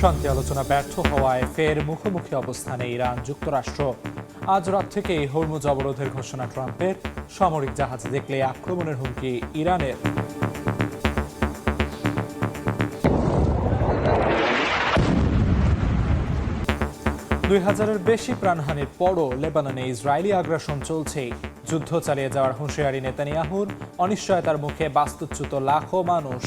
শান্তি আলোচনা ব্যর্থ হওয়ায় ফের মুখোমুখি অবস্থানে ইরান যুক্তরাষ্ট্র। আজ রাত থেকেই হরমুজ অবরোধের ঘোষণা ট্রাম্পের। সামরিক জাহাজ দেখলে আক্রমণের হুমকি ইরানের। দুই হাজারের বেশি প্রাণহানির পরও লেবাননে ইসরায়েলি আগ্রাসন চলছেই। যুদ্ধ চালিয়ে যাওয়ার হুঁশিয়ারি নেতানিয়াহুর, অনিশ্চয়তার মুখে বাস্তুচ্যুত লাখো মানুষ।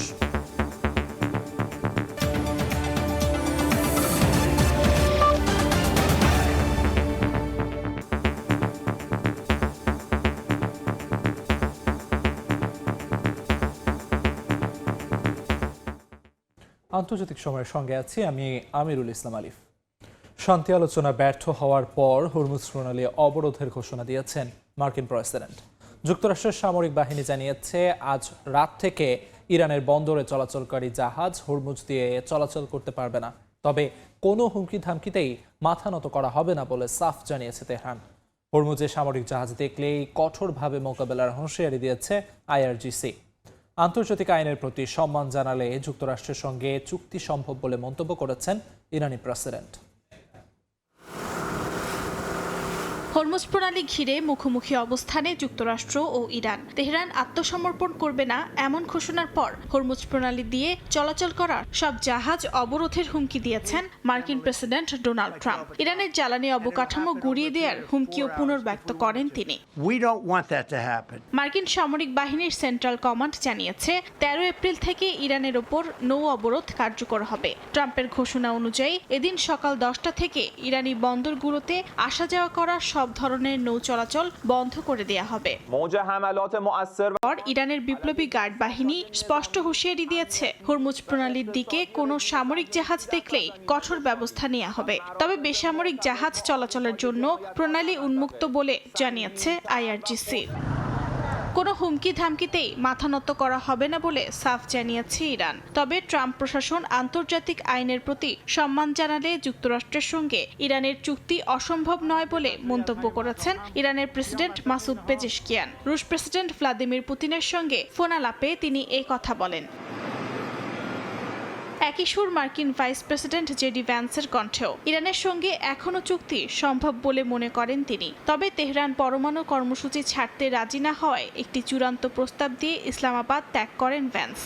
আন্তর্জাতিক সময়ের সঙ্গে আছি আমি আমিরুল ইসলাম আলিফ। শান্তি আলোচনা ব্যর্থ হওয়ার পর হরমুজ প্রণালী অবরোধের ঘোষণা দিয়েছেন মার্কিন প্রেসিডেন্ট। যুক্তরাষ্ট্রের সামরিক বাহিনী জানিয়েছে আজ রাত থেকে ইরানের বন্দরে চলাচলকারী জাহাজ হরমুজ দিয়ে চলাচল করতে পারবে না। তবে কোনো হুমকি ধামকিতেই মাথা নত করা হবে না বলে সাফ জানিয়েছে তেহরান। হরমুজে সামরিক জাহাজ দেখলেই কঠোরভাবে মোকাবেলার হুঁশিয়ারি দিয়েছে আইআরজিসি। আন্তর্জাতিক আইনের প্রতি সম্মান জানালে যুক্তরাষ্ট্রের সঙ্গে চুক্তি সম্ভব বলে মন্তব্য করেছেন ইরানি প্রেসিডেন্ট। হরমুজ প্রণালী ঘিরে মুখোমুখি অবস্থানে যুক্তরাষ্ট্র ও ইরান। তেহরান আত্মসমর্পণ করবে না এমন ঘোষণার পর হরমুজ প্রণালী দিয়ে চলাচল করা সব জাহাজ অবরোধের হুমকি দিয়েছেন মার্কিন প্রেসিডেন্ট ডোনাল্ড ট্রাম্প। ইরানের জ্বালানি অবকাঠামো গুঁড়িয়ে দেওয়ার হুমকিও পুনর্ব্যক্ত করেন তিনি। মার্কিন সামরিক বাহিনীর সেন্ট্রাল কমান্ড জানিয়েছে 13 এপ্রিল থেকে ইরানের ওপর নৌ অবরোধ কার্যকর হবে। ট্রাম্পের ঘোষণা অনুযায়ী এদিন সকাল 10টা থেকে ইরানি বন্দরগুলোতে আসা যাওয়া করা সব ধরনের নৌ চলাচল বন্ধ করে দেয়া হবে। ইরানের বিপ্লবী গার্ড বাহিনী স্পষ্ট হুঁশিয়ারি দিয়েছে হরমুজ প্রণালীর দিকে কোনো সামরিক জাহাজ দেখলেই কঠোর ব্যবস্থা নেওয়া হবে। তবে বেসামরিক জাহাজ চলাচলের জন্য প্রণালী উন্মুক্ত বলে জানিয়েছে আইআরজিসি। কোনো হুমকি ধামকিতেই মাথা নত করা হবে না বলে সাফ জানিয়েছে ইরান। তবে ট্রাম্প প্রশাসন আন্তর্জাতিক আইনের প্রতি সম্মান জানালে যুক্তরাষ্ট্রের সঙ্গে ইরানের চুক্তি অসম্ভব নয় বলে মন্তব্য করেছেন ইরানের প্রেসিডেন্ট মাসুদ পেজেশকিয়ান। রুশ প্রেসিডেন্ট ভ্লাদিমির পুতিনের সঙ্গে ফোনালাপে তিনি এই কথা বলেন। একই সুর মার্কিন ভাইস প্রেসিডেন্ট জেডি ভ্যান্সের কণ্ঠেও। ইরানের সঙ্গে এখনও চুক্তি সম্ভব বলে মনে করেন তিনি। তবে তেহরান পরমাণু কর্মসূচি ছাড়তে রাজি না হওয়ায় একটি চূড়ান্ত প্রস্তাব দিয়ে ইসলামাবাদ ত্যাগ করেন ভ্যান্স।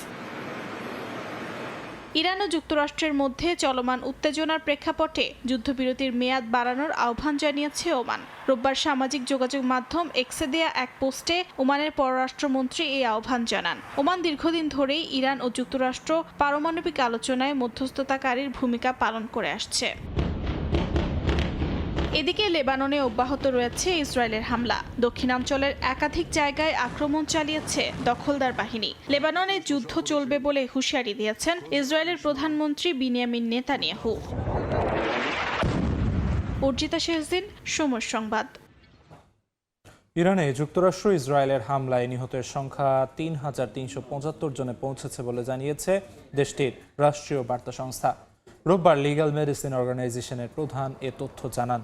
ইরান ও যুক্তরাষ্ট্রের মধ্যে চলমান উত্তেজনার প্রেক্ষাপটে যুদ্ধবিরতির মেয়াদ বাড়ানোর আহ্বান জানিয়েছে ওমান। রোববার সামাজিক যোগাযোগ মাধ্যম এক্সে দেয়া এক পোস্টে ওমানের পররাষ্ট্রমন্ত্রী এই আহ্বান জানান। ওমান দীর্ঘদিন ধরেই ইরান ও যুক্তরাষ্ট্র পারমাণবিক আলোচনায় মধ্যস্থতাকারীর ভূমিকা পালন করে আসছে। এদিকে লেবাননে অব্যাহত রয়েছে ইসরায়েলের হামলা। দক্ষিণাঞ্চলের একাধিক জায়গায় আক্রমণ চালিয়েছে দখলদার বাহিনী। লেবাননে যুদ্ধ চলবে বলে হুঁশিয়ারি দিয়েছেন ইসরায়েলের প্রধানমন্ত্রী বিনিয়ামিন নেতানিয়াহু। অর্জিতা শেহজিন, সময় সংবাদ। ইরানে যুক্তরাষ্ট্র ইসরায়েলের হামলায় নিহতের সংখ্যা ৩,৩৭৫ জনে পৌঁছেছে বলে জানিয়েছে দেশটির রাষ্ট্রীয় বার্তা সংস্থা। রোববার লিগ্যাল মেডিসিন অর্গানাইজেশনের প্রধান এ তথ্য জানান।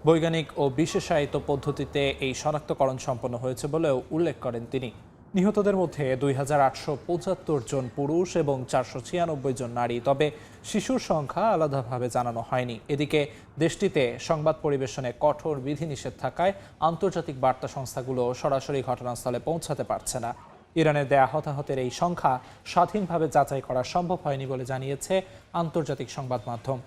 বৈজ্ঞানিক ও বিশেষায়িত পদ্ধতিতে এই শনাক্তকরণ সম্পন্ন হয়েছে বলেও উল্লেখ করেন তিনি। নিহতদের মধ্যে ২,৮৭৫ জন পুরুষ এবং ৪৯৬ জন নারী। তবে শিশুর সংখ্যা আলাদাভাবে জানানো হয়নি। এদিকে দেশটিতে সংবাদ পরিবেশনে কঠোর বিধিনিষেধ থাকায় আন্তর্জাতিক বার্তা সংস্থাগুলো সরাসরি ঘটনাস্থলে পৌঁছাতে পারছে না। ইরানের দেয়া হতাহতের এই সংখ্যা স্বাধীনভাবে যাচাই করা সম্ভব হয়নি বলে জানিয়েছে আন্তর্জাতিক সংবাদ মাধ্যম।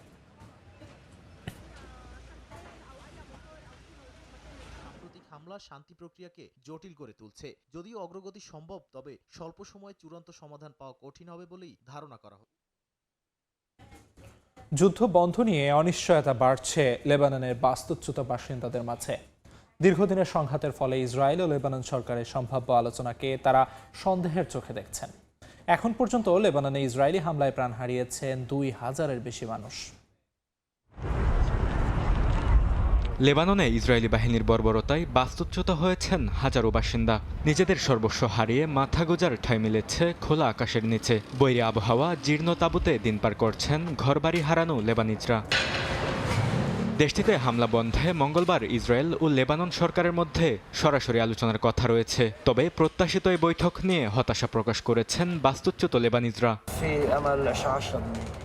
হামলা শান্তি প্রক্রিয়াকে জটিল করে তুলছে। যদিও অগ্রগতি সম্ভব, তবে স্বল্প সময়ে চূড়ান্ত সমাধান পাওয়া কঠিন হবে বলেই ধারণা করা হয়। যুদ্ধ বন্ধ নিয়ে অনিশ্চয়তা বাড়ছে লেবাননের বাস্তুচ্যুত বাসিন্দাদের মাঝে। দীর্ঘদিনের সংঘাতের ফলে ইসরায়েল ও লেবানন সরকারের সম্ভাব্য আলোচনাকে তারা সন্দেহের চোখে দেখছেন। এখন পর্যন্ত লেবাননে ইসরায়েলি হামলায় প্রাণ হারিয়েছেন ২,০০০-এর বেশি মানুষ। লেবাননে ইসরায়েলি বাহিনীর বর্বরতায় বাস্তুচ্যুত হয়েছেন হাজারো বাসিন্দা। নিজেদের সর্বস্ব হারিয়ে মাথা গোজার ঠাঁই মিলেছে খোলা আকাশের নিচে। বৈরী আবহাওয়া, জীর্ণ তাঁবুতে দিন পার করছেন ঘরবাড়ি হারানো লেবানিজরা। দেশটিতে হামলা বন্ধে মঙ্গলবার ইসরায়েল ও লেবানন সরকারের মধ্যে সরাসরি আলোচনার কথা রয়েছে। তবে প্রত্যাশিত এই বৈঠক নিয়ে হতাশা প্রকাশ করেছেন বাস্তুচ্যুত লেবানিজরা।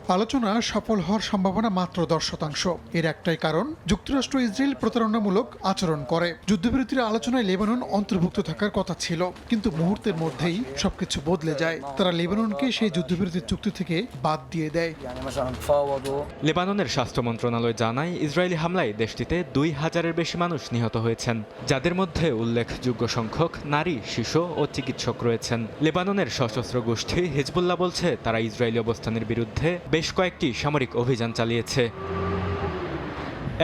আলোচনা সফল হওয়ার সম্ভাবনা মাত্র 10%। এর একটাই কারণ, যুক্তরাষ্ট্র ইসরায়েল প্রতারণামূলক আচরণ করে। যুদ্ধবিরতির আলোচনায় লেবানন অন্তর্ভুক্ত থাকার কথা ছিল, কিন্তু মুহূর্তের মধ্যেই সবকিছু বদলে যায়। তারা লেবাননকে সেই যুদ্ধবিরতির চুক্তি থেকে বাদ দিয়ে দেয়। লেবাননের স্বাস্থ্য মন্ত্রণালয় জানায়, ইসরায়েলি হামলায় দেশটিতে 2000-এর বেশি মানুষ নিহত হয়েছেন, যাদের মধ্যে উল্লেখযোগ্য সংখ্যক নারী, শিশু ও চিকিৎসক রয়েছেন। লেবাননের সশস্ত্র গোষ্ঠী হিজবুল্লাহ বলছে, তারা ইসরায়েলি অবস্থানের বিরুদ্ধে বেশ কয়েকটি সামরিক অভিযান চালিয়েছে।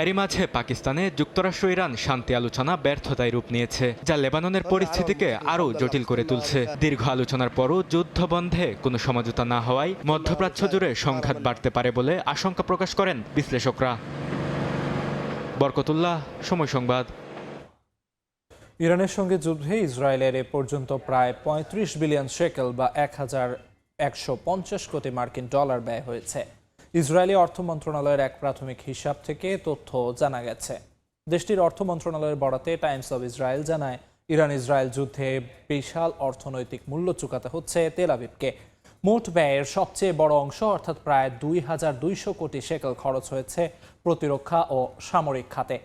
এরই মাঝে পাকিস্তানে যুক্তরাষ্ট্র ইরান শান্তি আলোচনা ব্যর্থতায় রূপ নিয়েছে, যা লেবাননের পরিস্থিতিকে আরও জটিল করে তুলছে। দীর্ঘ আলোচনার পরও যুদ্ধ বন্ধে কোনো সমঝোতা না হওয়ায় মধ্যপ্রাচ্য জুড়ে সংঘাত বাড়তে পারে বলে আশঙ্কা প্রকাশ করেন বিশ্লেষকরা। বরকতুল্লাহ, সময় সংবাদ। ইরানের সঙ্গে যুদ্ধে ইসরায়েলের এ পর্যন্ত প্রায় 35 বিলিয়ন শেকেল বা 1150 কোটি মার্কিন ডলার ব্যয় হয়েছে। ইসরায়েলি অর্থ মন্ত্রণালয়ের এক প্রাথমিক হিসাব থেকে তথ্য জানা গেছে। দেশটির অর্থ মন্ত্রণালয়ের বরাতে টাইমস অব ইসরায়েল জানায়, ইরান ইসরায়েল যুদ্ধে বিশাল অর্থনৈতিক মূল্য চুকাতে হচ্ছে তেল আবিবকে। মোট ব্যয়ের সবচেয়ে বড় অংশ অর্থাৎ প্রায় 2200 কোটি শেকেল খরচ হয়েছে প্রতিরক্ষা ও সামরিক খাতে।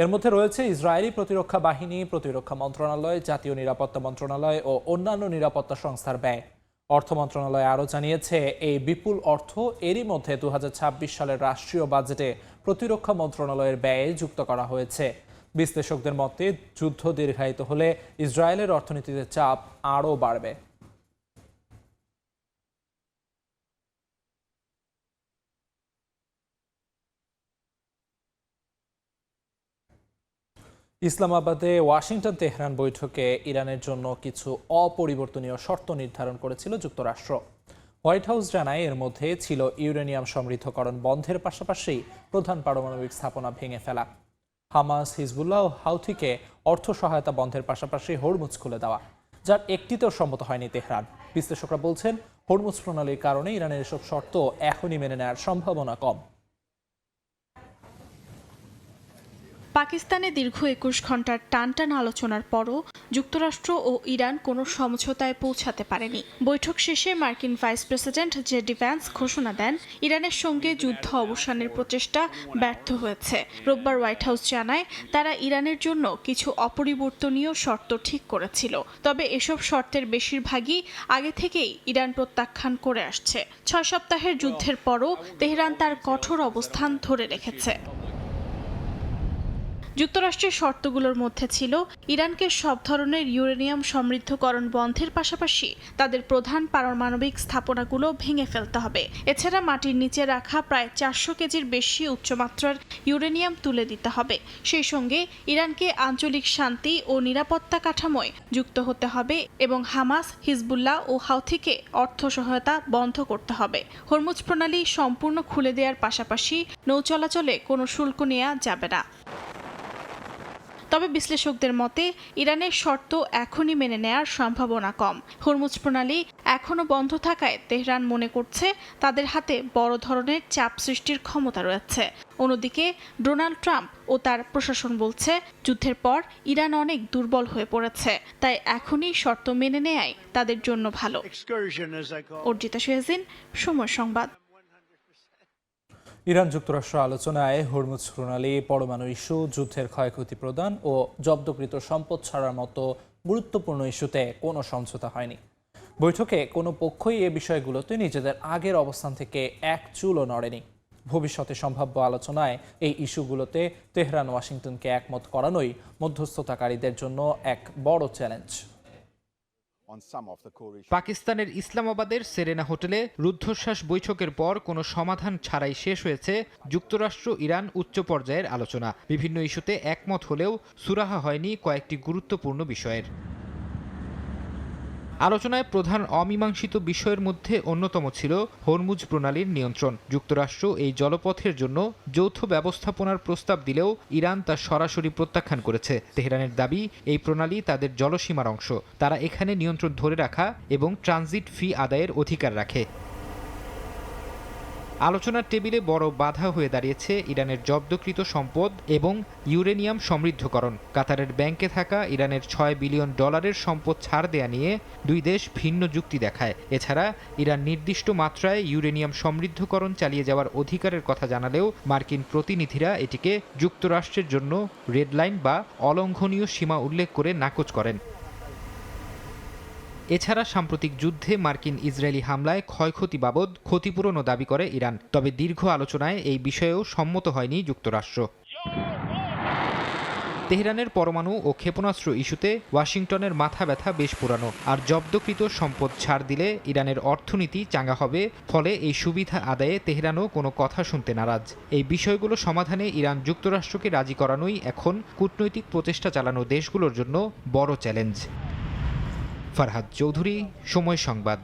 এর মধ্যে রয়েছে ইসরায়েলি প্রতিরক্ষা বাহিনী, প্রতিরক্ষা মন্ত্রণালয়, জাতীয় নিরাপত্তা মন্ত্রণালয় ও অন্যান্য নিরাপত্তা সংস্থার ব্যয়। অর্থ মন্ত্রণালয় আরও জানিয়েছে, এই বিপুল অর্থ এরই মধ্যে 2026 সালের রাষ্ট্রীয় বাজেটে প্রতিরক্ষা মন্ত্রণালয়ের ব্যয়ে যুক্ত করা হয়েছে। বিশ্লেষকদের মতে, যুদ্ধ দীর্ঘায়িত হলে ইসরায়েলের অর্থনীতিতে চাপ আরও বাড়বে। ইসলামাবাদে ওয়াশিংটন তেহরান বৈঠকে ইরানের জন্য কিছু অপরিবর্তনীয় শর্ত নির্ধারণ করেছিল যুক্তরাষ্ট্র। হোয়াইট হাউস জানায়, এর মধ্যে ছিল ইউরেনিয়াম সমৃদ্ধকরণ বন্ধের পাশাপাশি প্রধান পারমাণবিক স্থাপনা ভেঙে ফেলা, হামাস, হিজবুল্লাহ ও হাউথিকে অর্থ সহায়তা বন্ধের পাশাপাশি হরমুজ খুলে দেওয়া, যার একটিতেও সম্মত হয়নি তেহরান। বিশ্লেষকরা বলছেন, হরমুজ প্রণালীর কারণে ইরানের এসব শর্ত এখনই মেনে নেওয়ার সম্ভাবনা কম। পাকিস্তানে দীর্ঘ 21 ঘন্টার টানটান আলোচনার পরও যুক্তরাষ্ট্র ও ইরান কোনো সমঝোতায় পৌঁছাতে পারেনি। বৈঠক শেষে মার্কিন ভাইস প্রেসিডেন্ট জেডি ভ্যান্স ঘোষণা দেন, ইরানের সঙ্গে যুদ্ধ অবসানের প্রচেষ্টা ব্যর্থ হয়েছে। রোববার হোয়াইট হাউস জানায়, তারা ইরানের জন্য কিছু অপরিবর্তনীয় শর্ত ঠিক করেছিল, তবে এসব শর্তের বেশিরভাগই আগে থেকেই ইরান প্রত্যাখ্যান করে আসছে। 6 সপ্তাহের যুদ্ধের পরও তেহরান তার কঠোর অবস্থান ধরে রেখেছে। যুক্তরাষ্ট্রের শর্তগুলোর মধ্যে ছিল, ইরানকে সব ধরনের ইউরেনিয়াম সমৃদ্ধকরণ বন্ধের পাশাপাশি তাদের প্রধান পারমাণবিক স্থাপনাগুলো ভেঙে ফেলতে হবে। এছাড়া মাটির নিচে রাখা প্রায় 400 কেজির বেশি উচ্চমাত্রার ইউরেনিয়াম তুলে দিতে হবে। সেই সঙ্গে ইরানকে আঞ্চলিক শান্তি ও নিরাপত্তা কাঠামোয় যুক্ত হতে হবে এবং হামাস, হিজবুল্লাহ ও হাউথিকে অর্থ সহায়তা বন্ধ করতে হবে। হরমুজ প্রণালী সম্পূর্ণ খুলে দেওয়ার পাশাপাশি নৌ চলাচলে কোনো শুল্ক নেওয়া যাবে না। তবে বিশ্লেষকদের মতে, ইরানের শর্ত এখনই মেনে নেওয়ার সম্ভাবনা কম। হরমুজ প্রণালী এখনও বন্ধ থাকায় তেহরান মনে করছে তাদের হাতে বড় ধরনের চাপ সৃষ্টির ক্ষমতা রয়েছে। অন্যদিকে ডোনাল্ড ট্রাম্প ও তার প্রশাসন বলছে, যুদ্ধের পর ইরান অনেক দুর্বল হয়ে পড়েছে, তাই এখনই শর্ত মেনে নেয়াই তাদের জন্য ভালো। অর্জিতা শেহজিন, সময় সংবাদ। ইরান যুক্তরাষ্ট্র আলোচনায় হরমুজ প্রণালী, পরমাণু ইস্যু, যুদ্ধের ক্ষয়ক্ষতি প্রদান ও জব্দকৃত সম্পদ ছাড়ার মতো গুরুত্বপূর্ণ ইস্যুতে কোনো সমঝোতা হয়নি। বৈঠকে কোনো পক্ষই এ বিষয়গুলোতে নিজেদের আগের অবস্থান থেকে এক চুলও নড়েনি। ভবিষ্যতে সম্ভাব্য আলোচনায় এই ইস্যুগুলোতে তেহরান ওয়াশিংটনকে একমত করানোই মধ্যস্থতাকারীদের জন্য এক বড় চ্যালেঞ্জ। পাকিস্তানের ইসলামাবাদের সেরেনা হোটেলে রুদ্ধশ্বাস বৈঠকের পর কোনো সমাধান ছাড়াই শেষ হয়েছে যুক্তরাষ্ট্র ইরান উচ্চ পর্যায়ের আলোচনা। বিভিন্ন ইস্যুতে একমত হলেও সুরাহা হয়নি কয়েকটি গুরুত্বপূর্ণ বিষয়ের। আলোচনায় প্রধান অমীমাংসিত বিষয়ের মধ্যে অন্যতম ছিল হরমুজ প্রণালীর নিয়ন্ত্রণ। যুক্তরাষ্ট্র এই জলপথের জন্য যৌথ ব্যবস্থাপনার প্রস্তাব দিলেও ইরান তা সরাসরি প্রত্যাখ্যান করেছে। তেহরানের দাবি, এই প্রণালী তাদের জলসীমার অংশ, তারা এখানে নিয়ন্ত্রণ ধরে রাখা এবং ট্রানজিট ফি আদায়ের অধিকার রাখে। আলোচনার টেবিলে বড় বাধা হয়ে দাঁড়িয়েছে ইরানের জব্দকৃত সম্পদ এবং ইউরেনিয়াম সমৃদ্ধকরণ। কাতারের ব্যাংকে থাকা ইরানের $6 বিলিয়ন সম্পদ ছাড় দেয়া নিয়ে দুই দেশ ভিন্ন যুক্তি দেখায়। এছাড়া ইরান নির্দিষ্ট মাত্রায় ইউরেনিয়াম সমৃদ্ধকরণ চালিয়ে যাওয়ার অধিকারের কথা জানালেও মার্কিন প্রতিনিধিরা এটিকে যুক্তরাষ্ট্রের জন্য রেডলাইন বা অলঙ্ঘনীয় সীমা উল্লেখ করে নাকচ করেন। এছাড়া সাম্প্রতিক যুদ্ধে মার্কিন ইসরায়েলি হামলায় ক্ষয়ক্ষতি বাবদ ক্ষতিপূরণও দাবি করে ইরান। তবে দীর্ঘ আলোচনায় এই বিষয়েও সম্মত হয়নি যুক্তরাষ্ট্র। তেহরানের পরমাণু ও ক্ষেপণাস্ত্র ইস্যুতে ওয়াশিংটনের মাথা ব্যথা বেশ পুরানো। আর জব্দকৃত সম্পদ ছাড় দিলে ইরানের অর্থনীতি চাঙ্গা হবে, ফলে এই সুবিধা আদায়ে তেহরানও কোনো কথা শুনতে নারাজ। এই বিষয়গুলো সমাধানে ইরান যুক্তরাষ্ট্রকে রাজি করানোই এখন কূটনৈতিক প্রচেষ্টা চালানো দেশগুলোর জন্য বড় চ্যালেঞ্জ। ফারহাদ চৌধুরী, সময় সংবাদ।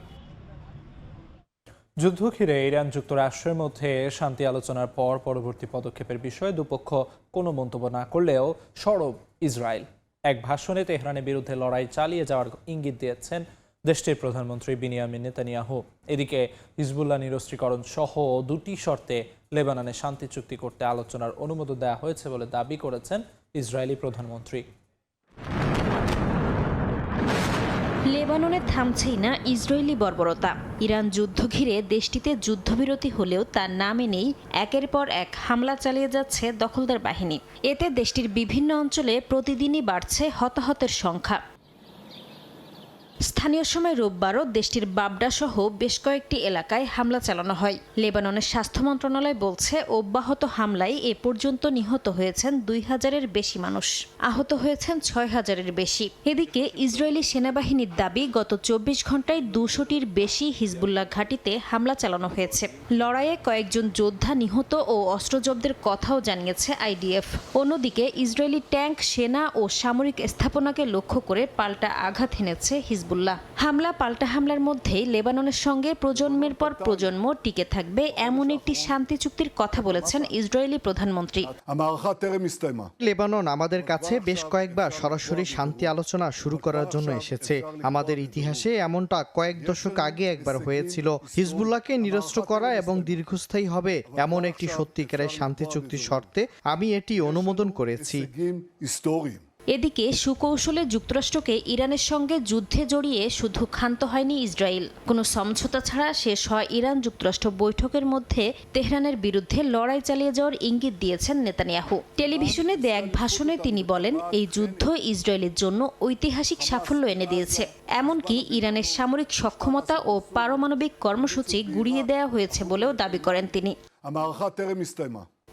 যুদ্ধ ঘিরে ইরান যুক্তরাষ্ট্রের মধ্যে শান্তি আলোচনার পর পরবর্তী পদক্ষেপের বিষয়ে দুপক্ষ কোনো মন্তব্য না করলেও সরব ইসরায়েল। এক ভাষণে তেহরানের বিরুদ্ধে লড়াই চালিয়ে যাওয়ার ইঙ্গিত দিয়েছেন দেশটির প্রধানমন্ত্রী বিনিয়ামিন নেতানিয়াহু। এদিকে হিজবুল্লাহ নিরস্ত্রীকরণ সহ দুটি শর্তে লেবাননে শান্তি চুক্তি করতে আলোচনার অনুমোদন দেওয়া হয়েছে বলে দাবি করেছেন ইসরায়েলি প্রধানমন্ত্রী। লেবাননে থামছেই না ইসরায়েলি বর্বরতা। ইরান যুদ্ধ ঘিরে দেশটিতে যুদ্ধবিরতি হলেও তার নামে নেই একের পর এক হামলা চালিয়ে যাচ্ছে দখলদার বাহিনী। এতে দেশটির বিভিন্ন অঞ্চলে প্রতিদিনই বাড়ছে হতাহতের সংখ্যা। স্থানীয় সময় রোববারও দেশটির বাবডা সহ বেশ কয়েকটি এলাকায় হামলা চালানো হয়। লেবাননের স্বাস্থ্য মন্ত্রণালয় বলছে অব্যাহত হামলায় এ পর্যন্ত নিহত হয়েছেন 2000-এর বেশি মানুষ, আহত হয়েছেন 6000-এর বেশি। এদিকে ইসরায়েলি সেনাবাহিনীর দাবি গত 24 ঘন্টায় 200টির বেশি হিজবুল্লাহ ঘাঁটিতে হামলা চালানো হয়েছে। লড়াইয়ে কয়েকজন যোদ্ধা নিহত ও অস্ত্রজব্দের কথাও জানিয়েছে আইডিএফ। অন্যদিকে ইসরায়েলি ট্যাঙ্ক, সেনা ও সামরিক স্থাপনাকে লক্ষ্য করে পাল্টা আঘাত হেনেছে হিজবুল্লাহ। হামলা পাল্টা হামলার মধ্যেই লেবাননের সঙ্গে প্রজন্মের পর প্রজন্ম টিকে থাকবে এমন একটি শান্তি চুক্তির কথা বলেছেন ইসরায়েলি প্রধানমন্ত্রী। লেবানন আমাদের কাছে বেশ কয়েকবার সরাসরি শান্তি আলোচনা শুরু করার জন্য এসেছে। আমাদের ইতিহাসে এমনটা কয়েক দশক আগে একবার হয়েছিল। হিজবুল্লাহকে নিরস্ত্র করা এবং দীর্ঘস্থায়ী হবে এমন একটি সত্যিকারের শান্তি চুক্তির শর্তে আমি এটি অনুমোদন করেছি। এদিকে সুকৌশলে যুক্তরাষ্ট্রকে ইরানের সঙ্গে যুদ্ধে জড়িয়ে শুধু ক্ষান্ত হয়নি ইসরায়েল। কোনো সমঝোতা ছাড়া শেষ হয় ইরান যুক্তরাষ্ট্র বৈঠকের মধ্যে তেহরানের বিরুদ্ধে লড়াই চালিয়ে যাওয়ার ইঙ্গিত দিয়েছেন নেতানিয়াহু। টেলিভিশনে দেয়া এক ভাষণে তিনি বলেন, এই যুদ্ধ ইসরায়েলের জন্য ঐতিহাসিক সাফল্য এনে দিয়েছে। এমনকি ইরানের সামরিক সক্ষমতা ও পারমাণবিক কর্মসূচি গুড়িয়ে দেওয়া হয়েছে বলেও দাবি করেন তিনি।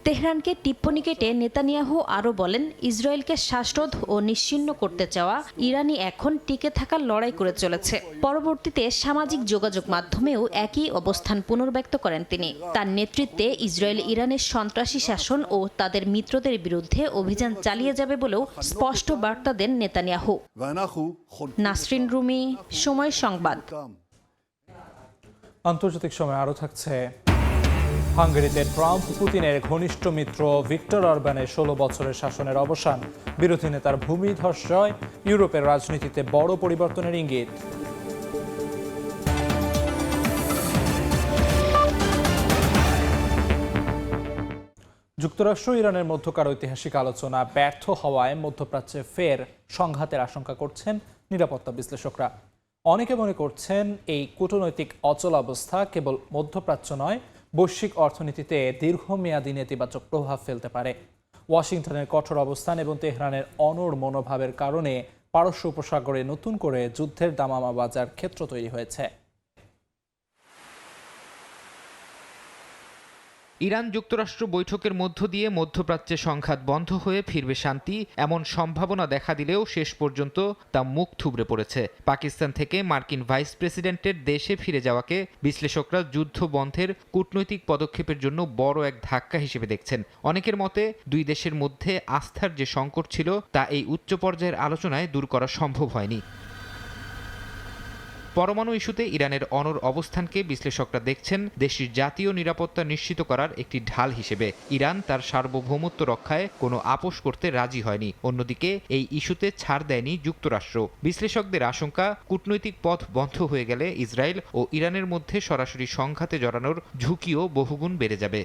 তেহরানকে টিপ্পনী কেটে নেতানিয়াহু আরও বলেন, ইসরায়েলকে শ্বাসরোধ ও নিশ্চিহ্ন করতে চাওয়া ইরানই এখন টিকে থাকার লড়াই করে চলেছে। পরবর্তীতে সামাজিক যোগাযোগ মাধ্যমেও একই অবস্থান পুনর্ব্যক্ত করেন তিনি। তার নেতৃত্বে ইসরায়েল ইরানের সন্ত্রাসী শাসন ও তাদের মিত্রদের বিরুদ্ধে অভিযান চালিয়ে যাবে বলেও স্পষ্ট বার্তা দেন নেতানিয়াহু। নাসরিন রুমি, সময় সংবাদ। আন্তর্জাতিক সময় আরও থাকছে। হাঙ্গেরিতে ট্রাম্প পুতিনের ঘনিষ্ঠ মিত্র ভিক্টর অরবানের 16 বছরের শাসনের অবসান। বিরোধী নেতার ভূমিধস জয়, ইউরোপের রাজনীতিতে বড় পরিবর্তনের ইঙ্গিত। যুক্তরাষ্ট্র ইরানের মধ্যকার ঐতিহাসিক আলোচনা ব্যর্থ হওয়ায় মধ্যপ্রাচ্যে ফের সংঘাতের আশঙ্কা করছেন নিরাপত্তা বিশ্লেষকরা। অনেকে মনে করছেন এই কূটনৈতিক অচলাবস্থা কেবল মধ্যপ্রাচ্য নয়, বৈশ্বিক অর্থনীতিতে দীর্ঘমেয়াদী নেতিবাচক প্রভাব ফেলতে পারে। ওয়াশিংটনের কঠোর অবস্থান এবং তেহরানের অনড় মনোভাবের কারণে পারস্য উপসাগরে নতুন করে যুদ্ধের দামামা বাজার ক্ষেত্র তৈরি হয়েছে। ইরান যুক্তরাষ্ট্র বৈঠকের মধ্য দিয়ে মধ্যপ্রাচ্যে সংঘাত বন্ধ হয়ে ফিরবে শান্তি, এমন সম্ভাবনা দেখা দিলেও শেষ পর্যন্ত তা মুখ থুবড়ে পড়েছে। পাকিস্তান থেকে মার্কিন ভাইস প্রেসিডেন্টের দেশে ফিরে যাওয়াকে বিশ্লেষকরা যুদ্ধ বন্ধের কূটনৈতিক পদক্ষেপের জন্য বড় এক ধাক্কা হিসেবে দেখছেন। অনেকের মতে দুই দেশের মধ্যে আস্থার যে সংকট ছিল তা এই উচ্চ পর্যায়ের আলোচনায় দূর করা সম্ভব হয়নি। পরমাণু ইস্যুতে ইরানের অনড় অবস্থানকে বিশ্লেষকরা দেখছেন দেশটির জাতীয় নিরাপত্তা নিশ্চিত করার একটি ঢাল হিসেবে। ইরান তার সার্বভৌমত্ব রক্ষায় কোনো আপোষ করতে রাজি হয়নি। অন্যদিকে এই ইস্যুতে ছাড় দেয়নি যুক্তরাষ্ট্র। বিশ্লেষকদের আশঙ্কা, কূটনৈতিক পথ বন্ধ হয়ে গেলে ইসরায়েল ও ইরানের মধ্যে সরাসরি সংঘাতে জড়ানোর ঝুঁকিও বহুগুণ বেড়ে যাবে।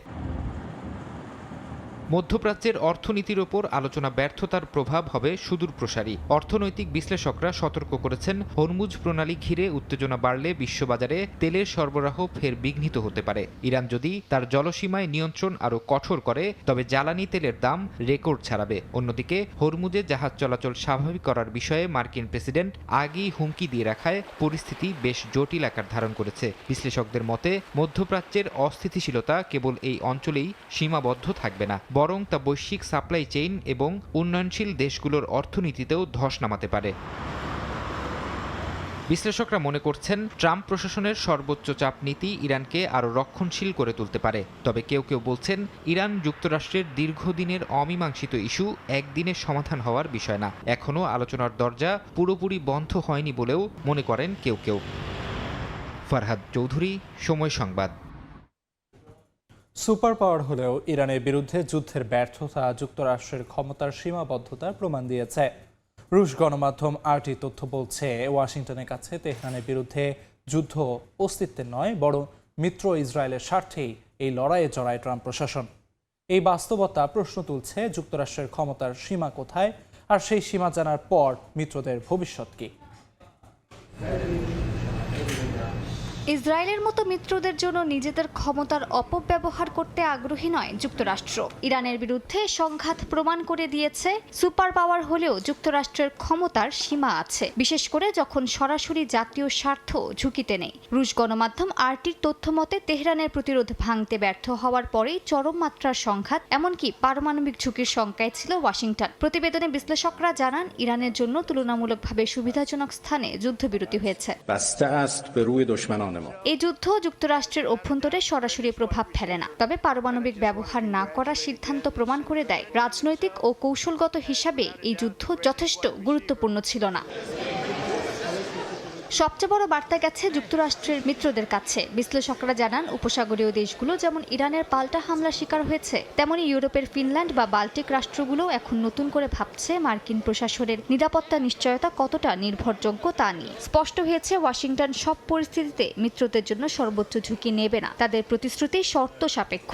মধ্যপ্রাচ্যের অর্থনীতির ওপর আলোচনা ব্যর্থতার প্রভাব হবে সুদূরপ্রসারী। অর্থনৈতিক বিশ্লেষকরা সতর্ক করেছেন, হরমুজ প্রণালী ঘিরে উত্তেজনা বাড়লে বিশ্ববাজারে তেলের সরবরাহ ফের বিঘ্নিত হতে পারে। ইরান যদি তার জলসীমায় নিয়ন্ত্রণ আরও কঠোর করে তবে জ্বালানি তেলের দাম রেকর্ড ছাড়াবে। অন্যদিকে হরমুজে জাহাজ চলাচল স্বাভাবিক করার বিষয়ে মার্কিন প্রেসিডেন্ট আগেই হুমকি দিয়ে রাখায় পরিস্থিতি বেশ জটিল আকার ধারণ করেছে। বিশ্লেষকদের মতে মধ্যপ্রাচ্যের অস্থিতিশীলতা কেবল এই অঞ্চলেই সীমাবদ্ধ থাকবে না, বরং তা বৈশ্বিক সাপ্লাই চেইন এবং উন্নয়নশীল দেশগুলোর অর্থনীতিতেও ধস নামাতে পারে। বিশ্লেষকরা মনে করছেন, ট্রাম্প প্রশাসনের সর্বোচ্চ চাপ নীতি ইরানকে আরও রক্ষণশীল করে তুলতে পারে। তবে কেউ কেউ বলছেন, ইরান যুক্তরাষ্ট্রের দীর্ঘদিনের অমীমাংসিত ইস্যু একদিনে সমাধান হওয়ার বিষয় না। এখনও আলোচনার দরজা পুরোপুরি বন্ধ হয়নি বলেও মনে করেন কেউ কেউ। ফারহাদ চৌধুরী, সময় সংবাদ। সুপার পাওয়ার হলেও ইরানের বিরুদ্ধে যুদ্ধের ব্যর্থতা যুক্তরাষ্ট্রের ক্ষমতার সীমাবদ্ধতার প্রমাণ দিয়েছে। রুশ গণমাধ্যম আরটি তথ্য বলছে, ওয়াশিংটনের কাছে তেহরানের বিরুদ্ধে যুদ্ধ অস্তিত্বের নয়, বরং মিত্র ইসরায়েলের স্বার্থেই এই লড়াইয়ে জড়ায় ট্রাম্প প্রশাসন। এই বাস্তবতা প্রশ্ন তুলছে, যুক্তরাষ্ট্রের ক্ষমতার সীমা কোথায়, আর সেই সীমা জানার পর মিত্রদের ভবিষ্যৎ কি। ইসরায়েলের মতো মিত্রদের জন্য নিজেদের ক্ষমতার অপব্যবহার করতে আগ্রহী নয় যুক্তরাষ্ট্র। ইরানের বিরুদ্ধে সংঘাত প্রমাণ করে দিয়েছে, সুপার পাওয়ার হলেও যুক্তরাষ্ট্রের ক্ষমতার সীমা আছে, বিশেষ করে যখন সরাসরি জাতীয় স্বার্থ ঝুঁকিতে নেই। রুশ গণমাধ্যম আরটির তথ্য মতে, তেহরানের প্রতিরোধ ভাঙতে ব্যর্থ হওয়ার পরেই চরম মাত্রার সংঘাত, এমনকি পারমাণবিক ঝুঁকির শঙ্কায় ছিল ওয়াশিংটন। প্রতিবেদনে বিশ্লেষকরা জানান, ইরানের জন্য তুলনামূলকভাবে সুবিধাজনক স্থানে যুদ্ধবিরতি হয়েছে। এই যুদ্ধ যুক্তরাষ্ট্রের অভ্যন্তরে সরাসরি প্রভাব ফেলে না, তবে পারমাণবিক ব্যবহার না করার সিদ্ধান্ত প্রমাণ করে দেয়, রাজনৈতিক ও কৌশলগত হিসাবে এই যুদ্ধ যথেষ্ট গুরুত্বপূর্ণ ছিল না। সবচেয়ে বড় বার্তা গেছে যুক্তরাষ্ট্রের মিত্রদের কাছে। বিশ্লেষকরা জানান, উপসাগরীয় দেশগুলো যেমন ইরানের পাল্টা হামলার শিকার হয়েছে, তেমনি ইউরোপের ফিনল্যান্ড বা বাল্টিক রাষ্ট্রগুলো এখন নতুন করে ভাবছে মার্কিন প্রশাসনের নিরাপত্তা নিশ্চয়তা কতটা নির্ভরযোগ্য তা নিয়ে। স্পষ্ট হয়েছে, ওয়াশিংটন সব পরিস্থিতিতে মিত্রদের জন্য সর্বোচ্চ ঝুঁকি নেবে না, তাদের প্রতিশ্রুতি শর্ত সাপেক্ষ।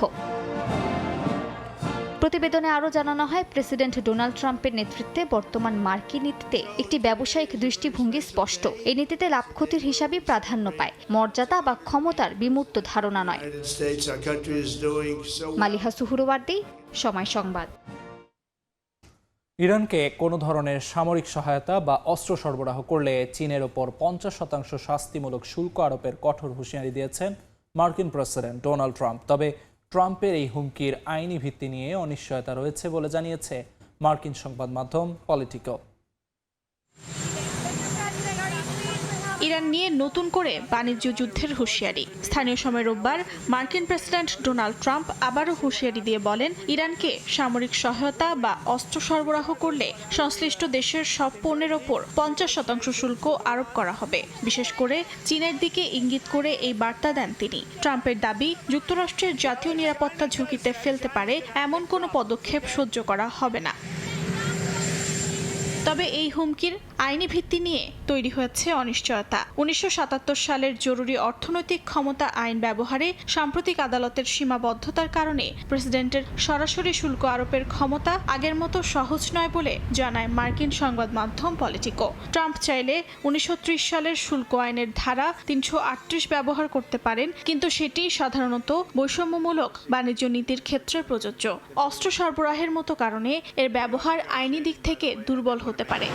প্রতিবেদনে আরও জানানো হয়, প্রেসিডেন্ট ডোনাল্ড ট্রাম্পের নেতৃত্বে বর্তমান মার্কিন নীতিতে একটি ব্যবসায়িক দৃষ্টিভঙ্গি স্পষ্ট। এই নীতিতে লাভ ক্ষতির হিসাবে প্রাধান্য পায়, মর্যাদা বা ক্ষমতার বিমূর্ত ধারণা নয়। মালিহা সুহুরওয়ার্দী, সময় সংবাদ। ইরানকে কোনো ধরনের সামরিক সহায়তা বা অস্ত্র সরবরাহ করলে চীনের ওপর 50% শাস্তিমূলক শুল্ক আরোপের কঠোর হুঁশিয়ারি দিয়েছেন মার্কিন প্রেসিডেন্ট ডোনাল্ড ট্রাম্প। তবে ট্রাম্পের এই হুমকির আইনি ভিত্তি নিয়ে অনিশ্চয়তা রয়েছে বলে জানিয়েছে মার্কিন সংবাদ মাধ্যম পলিটিকো। ইরান নিয়ে নতুন করে বাণিজ্য যুদ্ধের হুঁশিয়ারি। স্থানীয় সময় রোববার মার্কিন প্রেসিডেন্ট ডোনাল্ড ট্রাম্প আবারও হুঁশিয়ারি দিয়ে বলেন, ইরানকে সামরিক সহায়তা বা অস্ত্র সরবরাহ করলে সংশ্লিষ্ট দেশের সব পণ্যের ওপর 50% শুল্ক আরোপ করা হবে। বিশেষ করে চীনের দিকে ইঙ্গিত করে এই বার্তা দেন তিনি। ট্রাম্পের দাবি, যুক্তরাষ্ট্রের জাতীয় নিরাপত্তা ঝুঁকিতে ফেলতে পারে এমন কোনো পদক্ষেপ সহ্য করা হবে না। তবে এই হুমকির আইনি ভিত্তি নিয়ে তৈরি হয়েছে অনিশ্চয়তা। 1977 সালের জরুরি অর্থনৈতিক ক্ষমতা আইন ব্যবহারে সাম্প্রতিক আদালতের সীমাবদ্ধতার কারণে প্রেসিডেন্টের সরাসরি শুল্ক আরোপের ক্ষমতা আগের মতো সহজ নয় বলে জানায় মার্কিন সংবাদ মাধ্যম পলিটিকো। ট্রাম্প চাইলে 1930 সালের শুল্ক আইনের ধারা 338 ব্যবহার করতে পারেন, কিন্তু সেটি সাধারণত বৈষম্যমূলক বাণিজ্য নীতির ক্ষেত্রে প্রযোজ্য। অস্ত্র সরবরাহের মতো কারণে এর ব্যবহার আইনি দিক থেকে দুর্বল হতে পারে।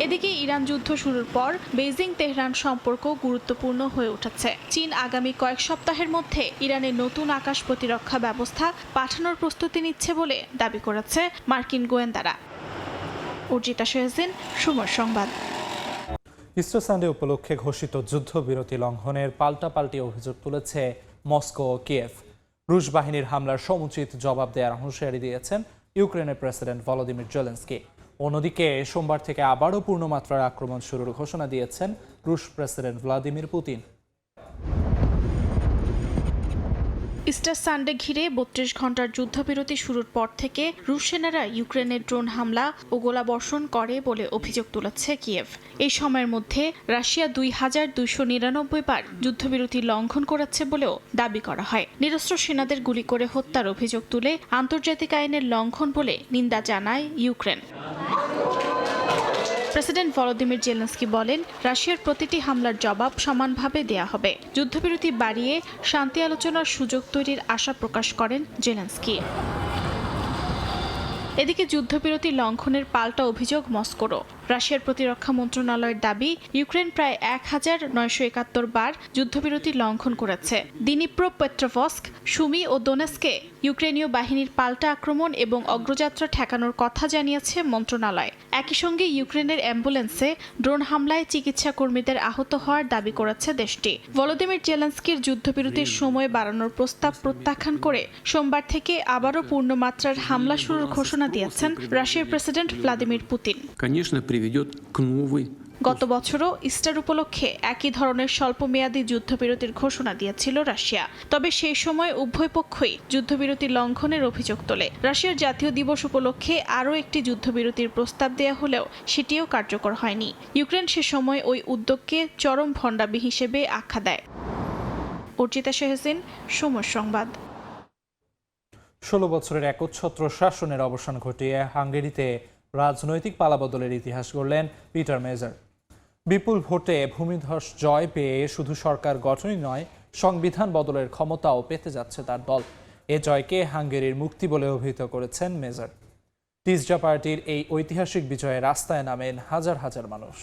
এদিকে ইরান যুদ্ধ শুরুর পর বেইজিং তেহরান সম্পর্ক গুরুত্বপূর্ণ হয়ে উঠেছে। চীন আগামী কয়েক সপ্তাহের মধ্যে ইরানের নতুন আকাশ প্রতিরক্ষা ব্যবস্থা পাঠানোর প্রস্তুতি নিচ্ছে বলে দাবি করেছে মার্কিন গোয়েন্দারা। অর্জিতা শেহজিন, সময় সংবাদ। ইস্টার সানডে উপলক্ষে ঘোষিত যুদ্ধবিরতি লঙ্ঘনের পাল্টাপাল্টি অভিযোগ তুলেছে মস্কো ও কিয়েভ। রুশ বাহিনীর হামলার সমুচিত জবাব দেওয়ার হুঁশিয়ারি দিয়েছেন ইউক্রেনের প্রেসিডেন্ট ভলোদিমির জেলেনস্কি। অন্যদিকে সোমবার থেকে আবারও পূর্ণমাত্রার আক্রমণ শুরুর ঘোষণা দিয়েছেন রুশ president Vladimir Putin. Easter Sunday ঘিরে ৩২ ঘন্টার যুদ্ধবিরতি শুরুর পর থেকে রুশ সেনারা ইউক্রেনের ড্রোন হামলা ও গোলাবর্ষণ করে বলে অভিযোগ তুলেছে কিয়েভ। এই সময়ের মধ্যে রাশিয়া ২,২৯৯ বার যুদ্ধবিরতি লঙ্ঘন করেছে বলেও দাবি করা হয়। নিরস্ত্র সেনাদের গুলি করে হত্যার অভিযোগ তুলে আন্তর্জাতিক আইনের লঙ্ঘন বলে নিন্দা জানায় ইউক্রেন। প্রেসিডেন্ট ভলোদিমির জেলেনস্কি বলেন, রাশিয়ার প্রতিটি হামলার জবাব সমানভাবে দেয়া হবে। যুদ্ধবিরতি বাড়িয়ে শান্তি আলোচনার সুযোগ তৈরির আশা প্রকাশ করেন জেলেনস্কি। এদিকে যুদ্ধবিরতি লঙ্ঘনের পাল্টা অভিযোগ মস্কোরও। রাশিয়ার প্রতিরক্ষা মন্ত্রণালয়ের দাবি, ইউক্রেন প্রায় ১,৯৭১ বার যুদ্ধবিরতি লঙ্ঘন করেছে। দিনিপ্রো পেট্রোভস্ক, সুমি ও দোনেস্কে ইউক্রেনীয় বাহিনীর পাল্টা আক্রমণ এবং অগ্রযাত্রা ঠেকানোর কথা জানিয়েছে মন্ত্রণালয়। একই সঙ্গে ইউক্রেনের অ্যাম্বুলেন্সে ড্রোন হামলায় চিকিৎসা কর্মীদের আহত হওয়ার দাবি করেছে দেশটি। ভলোদিমির জেলেনস্কির যুদ্ধবিরতির সময় বাড়ানোর প্রস্তাব প্রত্যাখ্যান করে সোমবার থেকে আবারও পূর্ণমাত্রার হামলা শুরুর ঘোষণা দিয়েছেন রাশিয়ার প্রেসিডেন্ট ভ্লাদিমির পুতিন। গত বছরও ইস্টার উপলক্ষে একই ধরনের স্বল্পমেয়াদী যুদ্ধবিরতির ঘোষণা দিয়েছিল রাশিয়া। তবে সেই সময় উভয় পক্ষই যুদ্ধবিরতি লঙ্ঘনের অভিযোগ তোলে। রাশিয়ার জাতীয় দিবস উপলক্ষে আরও একটি যুদ্ধবিরতির প্রস্তাব দেয়া হলেও সেটিও কার্যকর হয়নি। ইউক্রেন সে সময় ওই উদ্যোগকে চরম ভণ্ডামি হিসেবে আখ্যা দেয়। অর্জিতা শেহসিন, সময় সংবাদ। ১৬ বছরের একচ্ছত্র শাসনের অবসান ঘটিয়ে হাঙ্গেরিতে রাজনৈতিক পালাবদলের ইতিহাস গড়লেন পিটার মেজার। বিপুল ভোটে ভূমিধস জয় পেয়ে শুধু সরকার গঠনই নয়, সংবিধান বদলের ক্ষমতাও পেতে যাচ্ছে তার দল। এ জয়কে হাঙ্গেরির মুক্তি বলে অভিহিত করেছেন মেজার। তিসজা পার্টির এই ঐতিহাসিক বিজয়ে রাস্তায় নামেন হাজার হাজার মানুষ।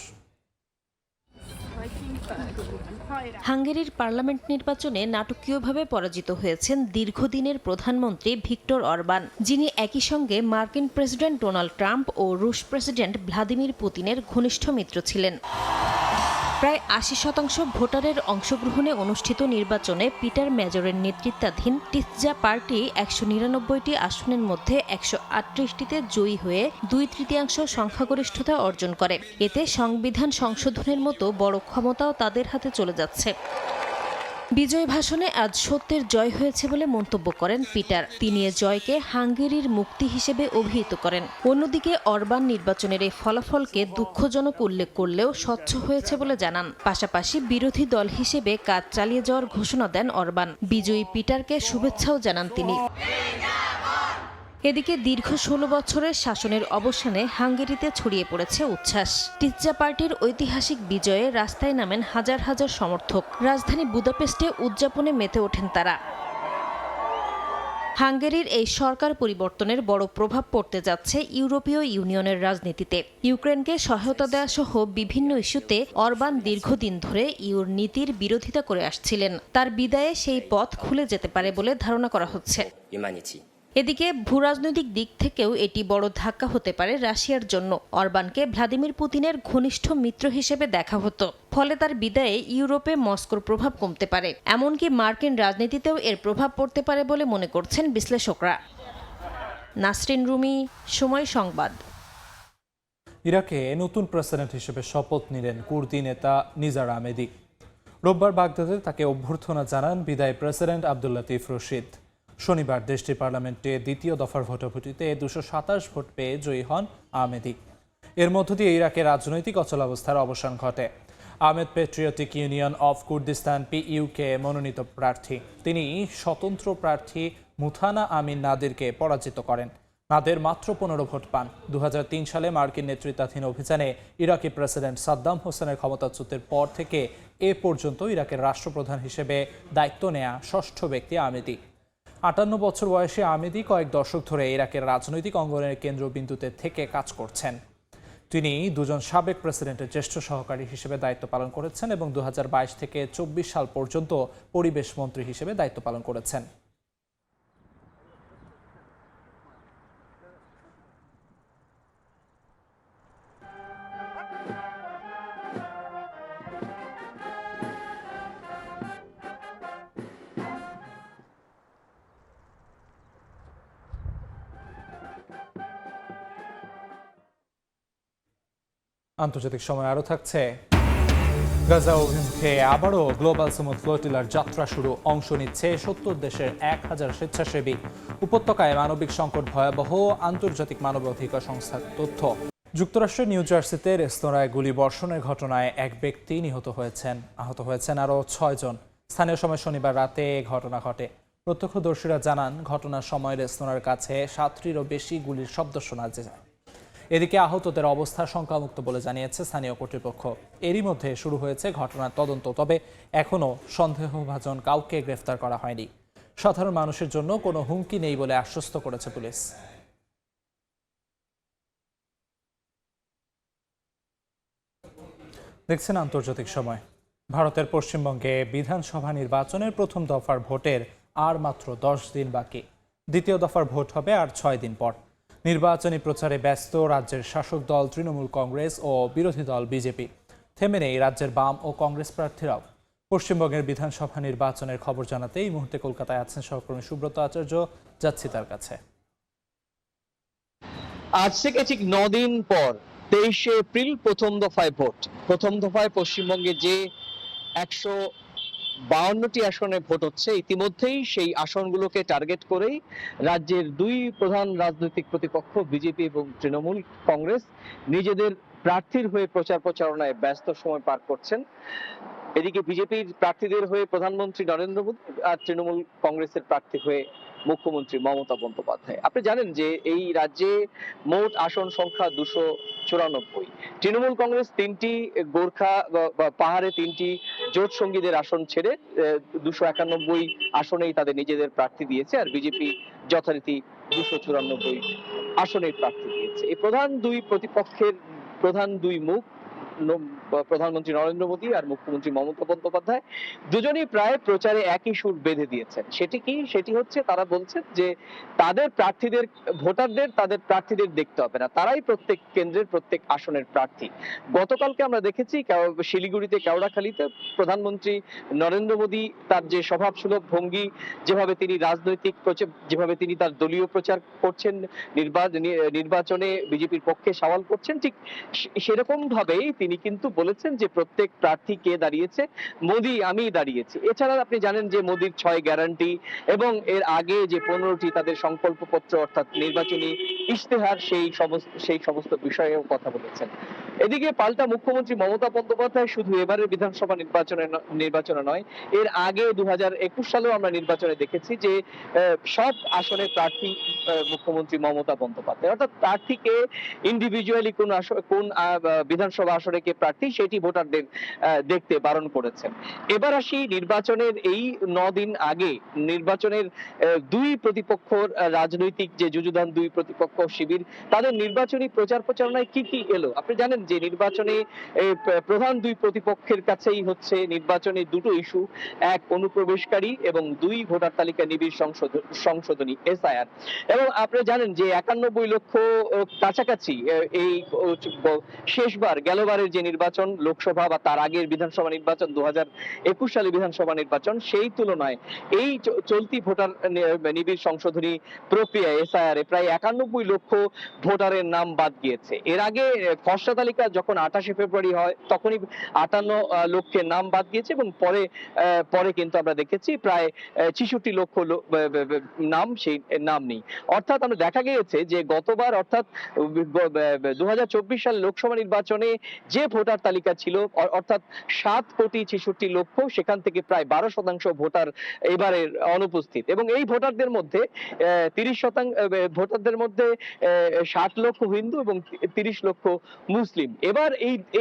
হাঙ্গেরির পার্লামেন্ট নির্বাচনে নাটকীয়ভাবে পরাজিত হয়েছেন দীর্ঘদিনের প্রধানমন্ত্রী ভিক্টর অরবান, যিনি একই সঙ্গে মার্কিন প্রেসিডেন্ট ডোনাল্ড ট্রাম্প ও রুশ প্রেসিডেন্ট ভ্লাদিমির পুতিনের ঘনিষ্ঠ মিত্র ছিলেন। প্রায় ৮০% ভোটারের অংশগ্রহণে অনুষ্ঠিত নির্বাচনে পিটার মেজরের নেতৃত্বাধীন তিসজা পার্টি ১৯৯টি আসনের মধ্যে ১৩৮টিতে জয়ী হয়ে ২/৩ সংখ্যাগরিষ্ঠতা অর্জন করে। এতে সংবিধান সংশোধনের মতো বড় ক্ষমতাও তাদের হাতে চলে যাচ্ছে। বিজয় ভাষণে আজ সত্যের জয় হয়েছে বলে মন্তব্য করেন পিটার। তিনি এ জয়কে হাঙ্গেরির মুক্তি হিসেবে অভিহিত করেন। অন্যদিকে অরবান নির্বাচনের এই ফলাফলকে দুঃখজনক উল্লেখ করলেও স্বচ্ছ হয়েছে বলে জানান। পাশাপাশি বিরোধী দল হিসেবে কাজ চালিয়ে যাওয়ার ঘোষণা দেন অরবান। বিজয়ী পিটারকে শুভেচ্ছাও জানান তিনি। এদিকে দীর্ঘ ১৬ বছরের শাসনের অবসানে হাঙ্গেরিতে ছড়িয়ে পড়েছে উচ্ছ্বাস। তিসজা পার্টির ঐতিহাসিক বিজয়ে রাস্তায় নামেন হাজার হাজার সমর্থক। রাজধানী বুদাপেস্টে উদযাপনে মেতে ওঠেন তারা। হাঙ্গেরির এই সরকার পরিবর্তনের বড় প্রভাব পড়তে যাচ্ছে ইউরোপীয় ইউনিয়নের রাজনীতিতে। ইউক্রেনকে সহায়তা দেওয়া সহ বিভিন্ন ইস্যুতে অরবান দীর্ঘদিন ধরে ইউর নীতির বিরোধিতা করে আসছিলেন। তার বিদায়ে সেই পথ খুলে যেতে পারে বলে ধারণা করা হচ্ছে। এদিকে ভূরাজনৈতিক দিক থেকেও এটি বড় ধাক্কা হতে পারে রাশিয়ার জন্য। অরবানকে ভ্লাদিমির পুতিনের ঘনিষ্ঠ মিত্র হিসেবে দেখা হতো, ফলে তার বিদায়ে ইউরোপে মস্কোর প্রভাব কমতে পারে। এমনকি মার্কিন রাজনীতিতেও এর প্রভাব পড়তে পারে বলে মনে করছেন বিশ্লেষকরা। নাসরিন রুমি, সময় সংবাদ। ইরাকে নতুন প্রেসিডেন্ট হিসেবে শপথ নিলেন কুর্দি নেতা নিজার আহমেদি। রোববার বাগদাদে তাকে অভ্যর্থনা জানান বিদায়ী প্রেসিডেন্ট আব্দুল লতিফ রশিদ। শনিবার দেশটির পার্লামেন্টে দ্বিতীয় দফার ভোটাভুটিতে ২২৭ ভোট পেয়ে জয়ী হন আহমেদি। এর মধ্য দিয়ে ইরাকের রাজনৈতিক অচলাবস্থার অবসান ঘটে। Ahmed patriotic union of Kurdistan PUK মনোনীত প্রার্থী। তিনি স্বতন্ত্র প্রার্থী মুথানা আমিন নাদিরকে পরাজিত করেন। নাদের মাত্র ১৫ ভোট পান। ২০০৩ সালে মার্কিন নেতৃত্বাধীন অভিযানে ইরাকি প্রেসিডেন্ট সাদ্দাম হোসেনের ক্ষমতাচ্যুতের পর থেকে এ পর্যন্ত ইরাকের রাষ্ট্রপ্রধান হিসেবে দায়িত্ব নেয়া ষষ্ঠ ব্যক্তি আহমেদি। ৫৮ বছর বয়সে আহমেদি কয়েক দশক ধরে ইরাকের রাজনৈতিক অঙ্গনের কেন্দ্রবিন্দুতে থেকে কাজ করছেন। তিনি দুজন সাবেক প্রেসিডেন্টের জ্যেষ্ঠ সহকারী হিসেবে দায়িত্ব পালন করেছেন এবং ২০২২ থেকে ২৪ সাল পর্যন্ত পরিবেশ মন্ত্রী হিসেবে দায়িত্ব পালন করেছেন। আন্তর্জাতিক সময় আরও থাকছে। গাজা অভিমুখে আবারও গ্লোবাল সুমুদ ফ্লোটিলার যাত্রা শুরু। অংশ নিচ্ছে 70 দেশের 1000 স্বেচ্ছাসেবী। উপত্যকায় মানবিক সংকট ভয়াবহ, আন্তর্জাতিক মানবাধিকার সংস্থার তথ্য। যুক্তরাষ্ট্রের নিউ জার্সিতে রেস্তোরাঁয় গুলিবর্ষণের ঘটনায় এক ব্যক্তি নিহত হয়েছেন, আহত হয়েছেন আরও 6 জন। স্থানীয় সময় শনিবার রাতে এ ঘটনা ঘটে। প্রত্যক্ষদর্শীরা জানান, ঘটনার সময় রেস্তোরাঁর কাছে 7টিরও বেশি গুলির শব্দ শোনা যায়। এদিকে আহতদের অবস্থা শঙ্কামুক্ত বলে জানিয়েছে স্থানীয় কর্তৃপক্ষ। এরই মধ্যে শুরু হয়েছে ঘটনার তদন্ত, তবে এখনও সন্দেহভাজন কাউকে গ্রেফতার করা হয়নি। সাধারণ মানুষের জন্য কোনো হুমকি নেই বলে আশ্বস্ত করেছে পুলিশ। দেখছেন আন্তর্জাতিক সময়। ভারতের পশ্চিমবঙ্গে বিধানসভা নির্বাচনের প্রথম দফার ভোটের আর মাত্র 10 দিন বাকি। দ্বিতীয় দফার ভোট হবে আর 6 দিন পর। নির্বাচনী প্রচারে ব্যস্ত রাজ্যের শাসক দল তৃণমূল কংগ্রেস ও বিরোধী দল বিজেপি। থেমে নেই রাজ্যের বাম ও কংগ্রেস প্রার্থীরাও। পশ্চিমবঙ্গের বিধানসভা নির্বাচনের খবর জানাতে এই মুহূর্তে কলকাতায় আছেন সহকর্মী সুব্রত আচার্য। যাচ্ছি তার কাছে। আজ থেকে ঠিক 9 দিন পর 23শে এপ্রিল প্রথম দফায় ভোট। প্রথম দফায় পশ্চিমবঙ্গে যে 152টি আসনে ভোট হচ্ছে, ইতিমধ্যেই সেই আসনগুলোকে টার্গেট করেই রাজ্যের দুই প্রধান রাজনৈতিক প্রতিপক্ষ বিজেপি এবং তৃণমূল কংগ্রেস নিজেদের প্রার্থীর হয়ে প্রচারণায় ব্যস্ত সময় পার করছেন। এদিকে বিজেপির প্রার্থীদের হয়ে প্রধানমন্ত্রী নরেন্দ্র মোদী আর তৃণমূল কংগ্রেসের প্রার্থী হয়ে মুখ্যমন্ত্রী মমতা বন্দ্যোপাধ্যায়। আপনি জানেন যে এই রাজ্যে মোট আসন সংখ্যা 294। তৃণমূল কংগ্রেস 3টি, গোর্খা পাহাড়ে 3টি জোট সঙ্গীদের আসন ছেড়ে 291 আসনেই তাদের নিজেদের প্রার্থী দিয়েছে, আর বিজেপি যথারীতি 294 আসনের প্রার্থী দিয়েছে। এই প্রধান দুই প্রতিপক্ষের প্রধান দুই মুখ, প্রধানমন্ত্রী নরেন্দ্র মোদী আর মুখ্যমন্ত্রী মমতা বন্দ্যোপাধ্যায়, দুজনেই প্রায় প্রচারে একই সুর বেঁধে দিয়েছেন। সেটি হচ্ছে তারা বলছেন যে তাদের প্রার্থীদের, ভোটারদের তাদের প্রার্থীদের দেখতে হবে না, তারাই প্রত্যেক কেন্দ্রের প্রত্যেক আসনের প্রার্থী। গতকালকে আমরা দেখেছি শিলিগুড়িতে, কেওড়াখালীতে প্রধানমন্ত্রী নরেন্দ্র মোদী তার যে স্বভাবসুলভ ভঙ্গি, যেভাবে তিনি যেভাবে তিনি তার দলীয় প্রচার করছেন, নির্বাচনে বিজেপির পক্ষে সওয়াল করছেন, ঠিক সেরকম ভাবেই তিনি কিন্তু বলেছেন যে প্রত্যেক প্রার্থী কে দাঁড়িয়েছে, মোদী আমি দাঁড়িয়েছি। এছাড়া আপনি জানেন যে মোদীর 6 গ্যারান্টি এবং এর আগে যে 15টি তাদের সংকল্পপত্র অর্থাৎ নির্বাচনী ইশতেহার, সেই সমস্ত বিষয়েও কথা বলেছেন। এদিকে পাল্টা মুখ্যমন্ত্রী মমতা বন্দ্যোপাধ্যায় শুধু এবারের বিধানসভা নির্বাচনে নয়, এর আগে 2021 সালেও আমরা নির্বাচনে দেখেছি যে সব আসনের প্রার্থী মুখ্যমন্ত্রী মমতা বন্দ্যোপাধ্যায়, অর্থাৎ প্রার্থীকে ইন্ডিভিজুয়ালি কোন বিধানসভা আসনে কে প্রার্থী সেটি ভোটারদের দেখতে বারণ করেছেন। এবার আসি নির্বাচনের এই 9 দিন আগে নির্বাচনের দুই প্রতিপক্ষর রাজনৈতিক যে যুযুধান, দুই প্রতিপক্ষ শিবির, তাদের নির্বাচনী প্রচারণায় কি এলো। আপনি জানেন যে নির্বাচনে প্রধান দুই প্রতিপক্ষের কাছেই হচ্ছে নির্বাচনে দুটো ইস্যু, এক অনুপ্রবেশকারী এবং 2 ভোটার তালিকা নিবিড় সংশোধনী SIR। এবং আপনি জানেন যে 91 লক্ষ কাছাকাছি এই শেষবার গেলবারের যে নির্বাচন লোকসভা বা তার আগের বিধানসভা নির্বাচন 2021 সালে বিধানসভা নির্বাচন, সেই তুলনায় এই চলতি ভোটার নিবিড় সংশোধনী প্রক্রিয়া SIR এ প্রায় 91 লক্ষ ভোটারের নাম বাদ গিয়েছে। এর আগে খসড়া তালিকা যখন 28 ফেব্রুয়ারি হয় তখনই 58 লক্ষের নাম বাদ গিয়েছে এবং পরে কিন্তু আমরা দেখেছি প্রায় 66 লক্ষ নাম, সেই নাম নেই। অর্থাৎ আমরা দেখা গিয়েছে যে গতবার অর্থাৎ 2024 সাল লোকসভা নির্বাচনে যে ভোটার তালিকা ছিল অর্থাৎ 7,66,00,000, সেখান থেকে প্রায় 12% ভোটার এবারের অনুপস্থিত। এবং এই ভোটারদের মধ্যে 30% ভোটারদের মধ্যে 60 লক্ষ হিন্দু এবং 30 লক্ষ মুসলিম। এবার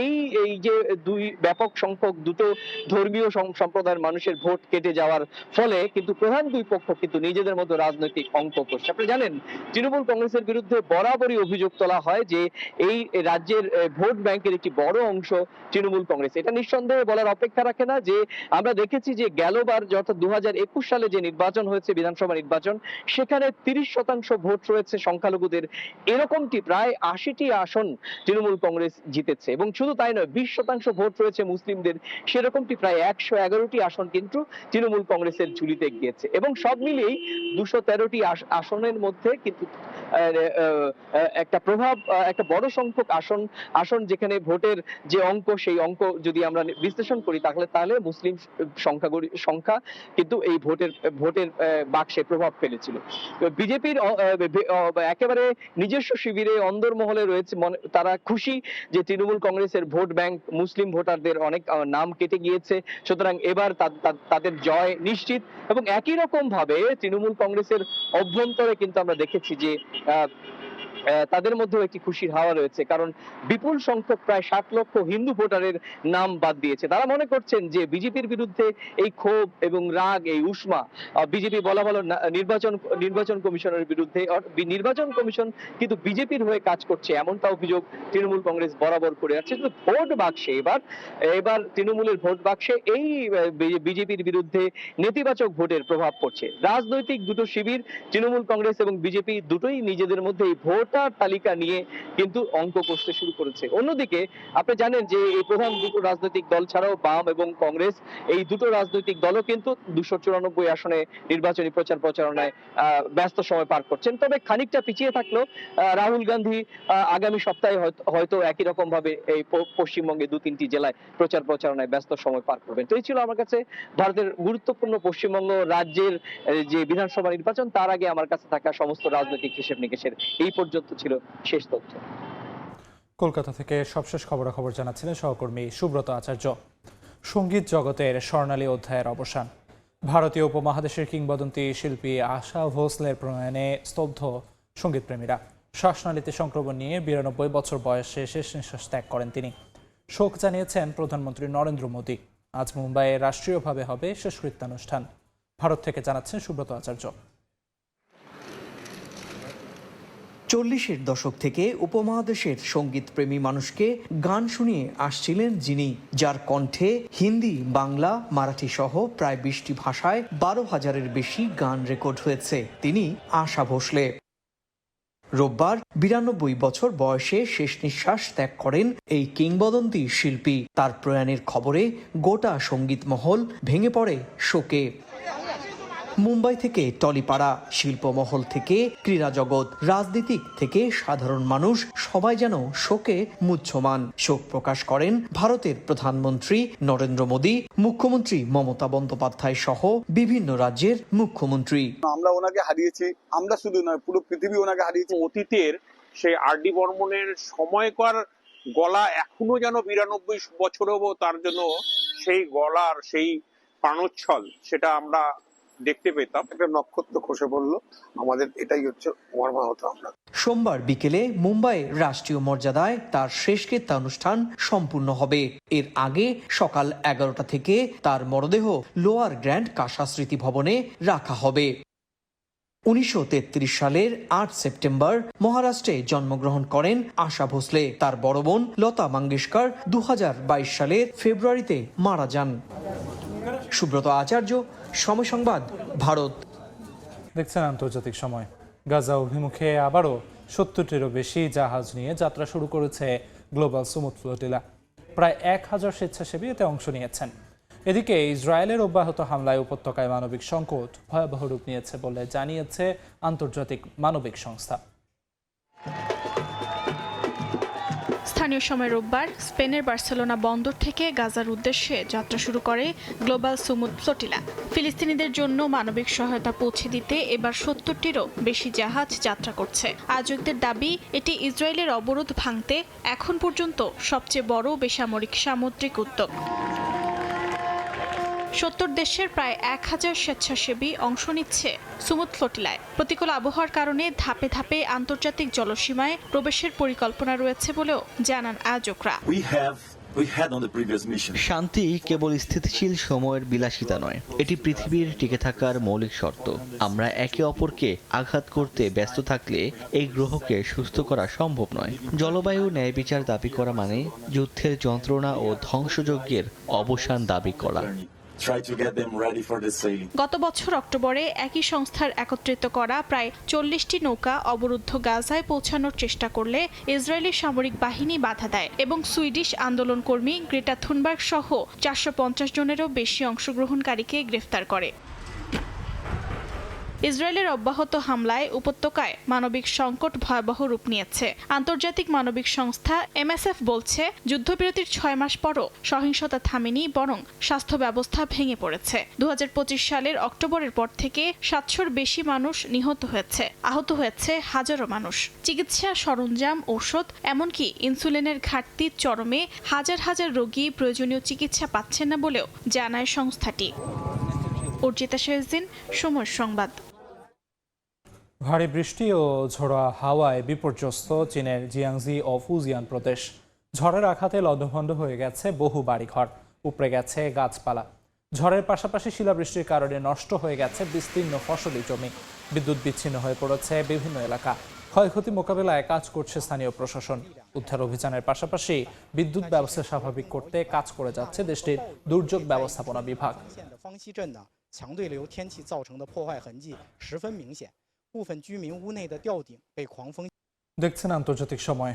এই যে দুই ব্যাপক সংখ্যক দুটো ধর্মীয় সম্প্রদায়ের মানুষের ভোট কেটে যাওয়ার ফলে কিন্তু প্রধান দুই পক্ষ কিন্তু নিজেদের মধ্যে রাজনৈতিক অঙ্ক করছে। আপনি জানেন তৃণমূল কংগ্রেসের বিরুদ্ধে বরাবরই অভিযোগ তোলা হয় যে এই রাজ্যের ভোট ব্যাংকের একটি বড় অংশ তৃণমূল কংগ্রেস। এটা নিঃসন্দেহে বলার অপেক্ষা রাখে না যে আমরা দেখেছি যে গেলবার অর্থাৎ 2021 সালে যে নির্বাচন হয়েছে বিধানসভা নির্বাচন, সেখানে 30% ভোট রয়েছে সংখ্যালঘুদের। এরকমটি প্রায় 80টি আসন তৃণমূল কংগ্রেস কংগ্রেস জিতেছে এবং শুধু তাই নয় 20% ভোট রয়েছে মুসলিমদের, সেরকমটি প্রায় 111টি আসন কিন্তু তৃণমূল কংগ্রেসের ঝুলিতে গিয়েছে এবং সব মিলিয়েই 213টি আসনের মধ্যে কিন্তু একটা বড় সংখ্যক আসন যেখানে ভোটের যে অঙ্ক, সেই অঙ্ক যদি আমরা বিশ্লেষণ করি তাহলে মুসলিম সংখ্যা কিন্তু এই ভোটের বাক্সে প্রভাব ফেলেছিল। বিজেপির একেবারে নিজস্ব শিবিরে অন্দরমহলে রয়েছে, তারা খুশি যে তৃণমূল কংগ্রেসের ভোট ব্যাংক মুসলিম ভোটারদের অনেক নাম কেটে গিয়েছে, সুতরাং এবার তাদের জয় নিশ্চিত। এবং একই রকম ভাবে তৃণমূল কংগ্রেসের অভ্যন্তরে কিন্তু আমরা দেখেছি যে তাদের মধ্যেও একটি খুশির হাওয়া রয়েছে, কারণ বিপুল সংখ্যক প্রায় 60 লক্ষ হিন্দু ভোটারের নাম বাদ দিয়েছে। তারা মনে করছেন যে বিজেপির বিরুদ্ধে এই ক্ষোভ এবং রাগ, এই উষ্মা বিজেপি বলা ভালো নির্বাচন কমিশনের বিরুদ্ধে, নির্বাচন কমিশন কিন্তু বিজেপির হয়ে কাজ করছে এমনটা অভিযোগ তৃণমূল কংগ্রেস বরাবর করে আছে। কিন্তু ভোট বাক্সে এবার তৃণমূলের ভোট বাক্সে এই বিজেপির বিরুদ্ধে নেতিবাচক ভোটের প্রভাব পড়ছে। রাজনৈতিক দুটো শিবির তৃণমূল কংগ্রেস এবং বিজেপি দুটোই নিজেদের মধ্যে এই ভোটার তালিকা নিয়ে কিন্তু অঙ্ক কষতে শুরু করেছে। অন্যদিকে আপনি জানেন যে এই প্রধান দুটো রাজনৈতিক দল ছাড়াও বাম এবং কংগ্রেস, এই দুটো রাজনৈতিক দলও কিন্তু 294 আসনে নির্বাচনী প্রচারণায় ব্যস্ত সময় পার করছেন। তবে খানিকটা পিছিয়ে থাকলেও রাহুল গান্ধী আগামী সপ্তাহে হয়তো একই রকম ভাবে এই পশ্চিমবঙ্গে 2-3টি জেলায় প্রচারণায় ব্যস্ত সময় পার করবেন। তো এই ছিল আমার কাছে ভারতের গুরুত্বপূর্ণ পশ্চিমবঙ্গ রাজ্যের যে বিধানসভা নির্বাচন, তার আগে আমার কাছে থাকা সমস্ত রাজনৈতিক হিসেব নিকেশের এই পর্যন্ত ছিল শেষ তথ্য। কলকাতা থেকে সবশেষ খবরাখবর জানাচ্ছিলেন সহকর্মী সুব্রত আচার্য। সঙ্গীত জগতের স্বর্ণালী অধ্যায়ের অবসান। ভারতীয় উপমহাদেশের কিংবদন্তি শিল্পী আশা ভোসলের প্রয়াণে স্তব্ধ সঙ্গীতপ্রেমীরা। শ্বাসনালীতে সংক্রমণ নিয়ে 92 বছর বয়সে শেষ নিঃশ্বাস ত্যাগ করেন তিনি। শোক জানিয়েছেন প্রধানমন্ত্রী নরেন্দ্র মোদী। আজ মুম্বাইয়ে রাষ্ট্রীয়ভাবে হবে শেষকৃত্যানুষ্ঠান। ভারত থেকে জানাচ্ছেন সুব্রত আচার্য। 40-এর দশক থেকে উপমহাদেশের সঙ্গীতপ্রেমী মানুষকে গান শুনিয়ে আসছিলেন যিনি, যার কণ্ঠে হিন্দি, বাংলা, মারাঠি সহ প্রায় 20টি ভাষায় 12,000-এর বেশি গান রেকর্ড হয়েছে। তিনি আশা ভোসলে। রোববার 92 বছর বয়সে শেষ নিঃশ্বাস ত্যাগ করেন এই কিংবদন্তি শিল্পী। তার প্রয়াণের খবরে গোটা সঙ্গীত মহল ভেঙে পড়ে শোকে। মুম্বাই থেকে টলিপাড়া, শিল্পমহল থেকে ক্রীড়া জগৎ, রাজনীতিক থেকে সাধারণ মানুষ সবাই যেন শোকে মুহ্যমান। শোক প্রকাশ করেন ভারতের প্রধানমন্ত্রী নরেন্দ্র মোদী, মুখ্যমন্ত্রী মমতা বন্দ্যোপাধ্যায় সহ বিভিন্ন রাজ্যের মুখ্যমন্ত্রী। আমরা ওনাকে হারিয়েছি, আমরা শুধু নয় পুরো পৃথিবী ওনাকে হারিয়েছি। অতীতের সেই আর.ডি. বর্মনের সময়কার গলা এখনো যেন 92 বছরেও তার জন্য সেই গলার সেই প্রাণোচ্ছল সেটা আমরা দেখতে পেতাম। একটা নক্ষত্র খসে পড়লো, আমাদের এটাই হচ্ছে মর্মাহত আমরা। সোমবার বিকেলে মুম্বাইয়ের রাষ্ট্রীয় মর্যাদায় তার শেষকৃত্যানুষ্ঠান সম্পূর্ণ হবে। এর আগে সকাল 11টা থেকে তার মরদেহ লোয়ার গ্র্যান্ড কাসা স্মৃতি ভবনে রাখা হবে। 1933 সালের 8 সেপ্টেম্বর মহারাষ্ট্রে জন্মগ্রহণ করেন আশা ভোসলে। তার বড় বোন লতা মঙ্গেশকর 2022 সালের ফেব্রুয়ারিতে মারা যান। সুব্রত আচার্য, সময় সংবাদ, ভারত। দেখছেন আন্তর্জাতিক সময়। গাজা অভিমুখে আবারও 70টিরও বেশি জাহাজ নিয়ে যাত্রা শুরু করেছে গ্লোবাল সুমুদ ফ্লোটিলা। প্রায় 1000 স্বেচ্ছাসেবী এতে অংশ নিয়েছেন। এদিকে ইসরায়েলের অব্যাহত হামলায় উপত্যকায় মানবিক সংকট ভয়াবহ রূপ নিয়েছে বলে জানিয়েছে আন্তর্জাতিক মানবিক সংস্থা। স্থানীয় সময় রোববার স্পেনের বার্সেলোনা বন্দর থেকে গাজার উদ্দেশ্যে যাত্রা শুরু করে গ্লোবাল সুমুদ ফ্লোটিলা। ফিলিস্তিনিদের জন্য মানবিক সহায়তা পৌঁছে দিতে এবার 70টিরও বেশি জাহাজ যাত্রা করছে। আয়োজকদের দাবি, এটি ইসরায়েলের অবরোধ ভাঙতে এখন পর্যন্ত সবচেয়ে বড় বেসামরিক সামুদ্রিক উদ্যোগ। 70 দেশের প্রায় 1000 স্বেচ্ছাসেবী অংশ নিচ্ছে সুমুদ ফ্লোটিলায়। প্রতিকূল আবহাওয়ার কারণে ধাপে ধাপে আন্তর্জাতিক জলসীমায় প্রবেশের পরিকল্পনা রয়েছে বলেও জানান আয়োজকরা। শান্তি কেবল স্থিতিশীল সময়ের বিলাসিতা নয়, এটি পৃথিবীর টিকে থাকার মৌলিক শর্ত। আমরা একে অপরকে আঘাত করতে ব্যস্ত থাকলে এই গ্রহকে সুস্থ করা সম্ভব নয়। জলবায়ু ন্যায় বিচার দাবি করা মানে যুদ্ধের যন্ত্রণা ও ধ্বংসযজ্ঞের অবসান দাবি করা। গত বছর অক্টোবরে একই সংস্থার একত্রিত করা প্রায় 40টি নৌকা অবরুদ্ধ গাজায় পৌঁছানোর চেষ্টা করলে ইসরায়েলি সামরিক বাহিনী বাধা দেয় এবং সুইডিশ আন্দোলনকর্মী গ্রেটা থুনবার্গ সহ 450 জনেরও বেশি অংশগ্রহণকারীকে গ্রেফতার করে। ইসরায়েলের অব্যাহত হামলায় উপত্যকায় মানবিক সংকট ভয়াবহ রূপ নিয়েছে। আন্তর্জাতিক মানবিক সংস্থা MSF বলছে, যুদ্ধবিরতির 6 মাস পরও সহিংসতা থামেনি, বরং স্বাস্থ্য ব্যবস্থা ভেঙে পড়েছে। 2025 সালের অক্টোবরের পর থেকে 700-র বেশি মানুষ নিহত হয়েছে, আহত হয়েছে হাজারো মানুষ। চিকিৎসা সরঞ্জাম, ঔষধ, এমনকি ইনসুলিনের ঘাটতি চরমে। হাজার হাজার রোগী প্রয়োজনীয় চিকিৎসা পাচ্ছেন না বলেও জানায় সংস্থাটি। অর্জিতা শেহজিন, সময় সংবাদ। ভারী বৃষ্টি ও ঝোড়ো হাওয়ায় বিপর্যস্ত চীনের জিয়াংজি ও ফুজিয়ান প্রদেশ। ঝড়ের আঘাতে লণ্ডভণ্ড হয়ে গেছে বহু বাড়িঘর, উপড়ে গেছে গাছপালা। ঝড়ের পাশাপাশি শিলাবৃষ্টির কারণে নষ্ট হয়ে গেছে বিস্তীর্ণ ফসলি জমি। বিদ্যুৎ বিচ্ছিন্ন হয়ে পড়েছে বিভিন্ন এলাকা। ক্ষয়ক্ষতি মোকাবেলায় কাজ করছে স্থানীয় প্রশাসন। উদ্ধার অভিযানের পাশাপাশি বিদ্যুৎ ব্যবস্থা স্বাভাবিক করতে কাজ করে যাচ্ছে দেশটির দুর্যোগ ব্যবস্থাপনা বিভাগ। দেখছেন আন্তর্জাতিক সময়।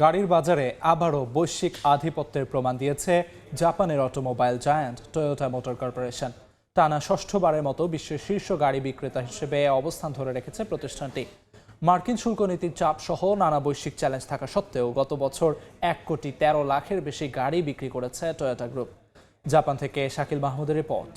গাড়ির বাজারে আবারও বৈশ্বিক আধিপত্যের প্রমাণ দিয়েছে জাপানের automobile giant Toyota motor corporation. টানা ষষ্ঠবারের মতো বিশ্বের শীর্ষ গাড়ি বিক্রেতা হিসেবে অবস্থান ধরে রেখেছে প্রতিষ্ঠানটি। মার্কিন শুল্ক নীতির চাপ সহ নানা বৈশ্বিক চ্যালেঞ্জ থাকা সত্ত্বেও গত বছর 1,13,00,000-এর বেশি গাড়ি বিক্রি করেছে টয়োটা গ্রুপ। জাপান থেকে শাকিল মাহমুদের রিপোর্ট।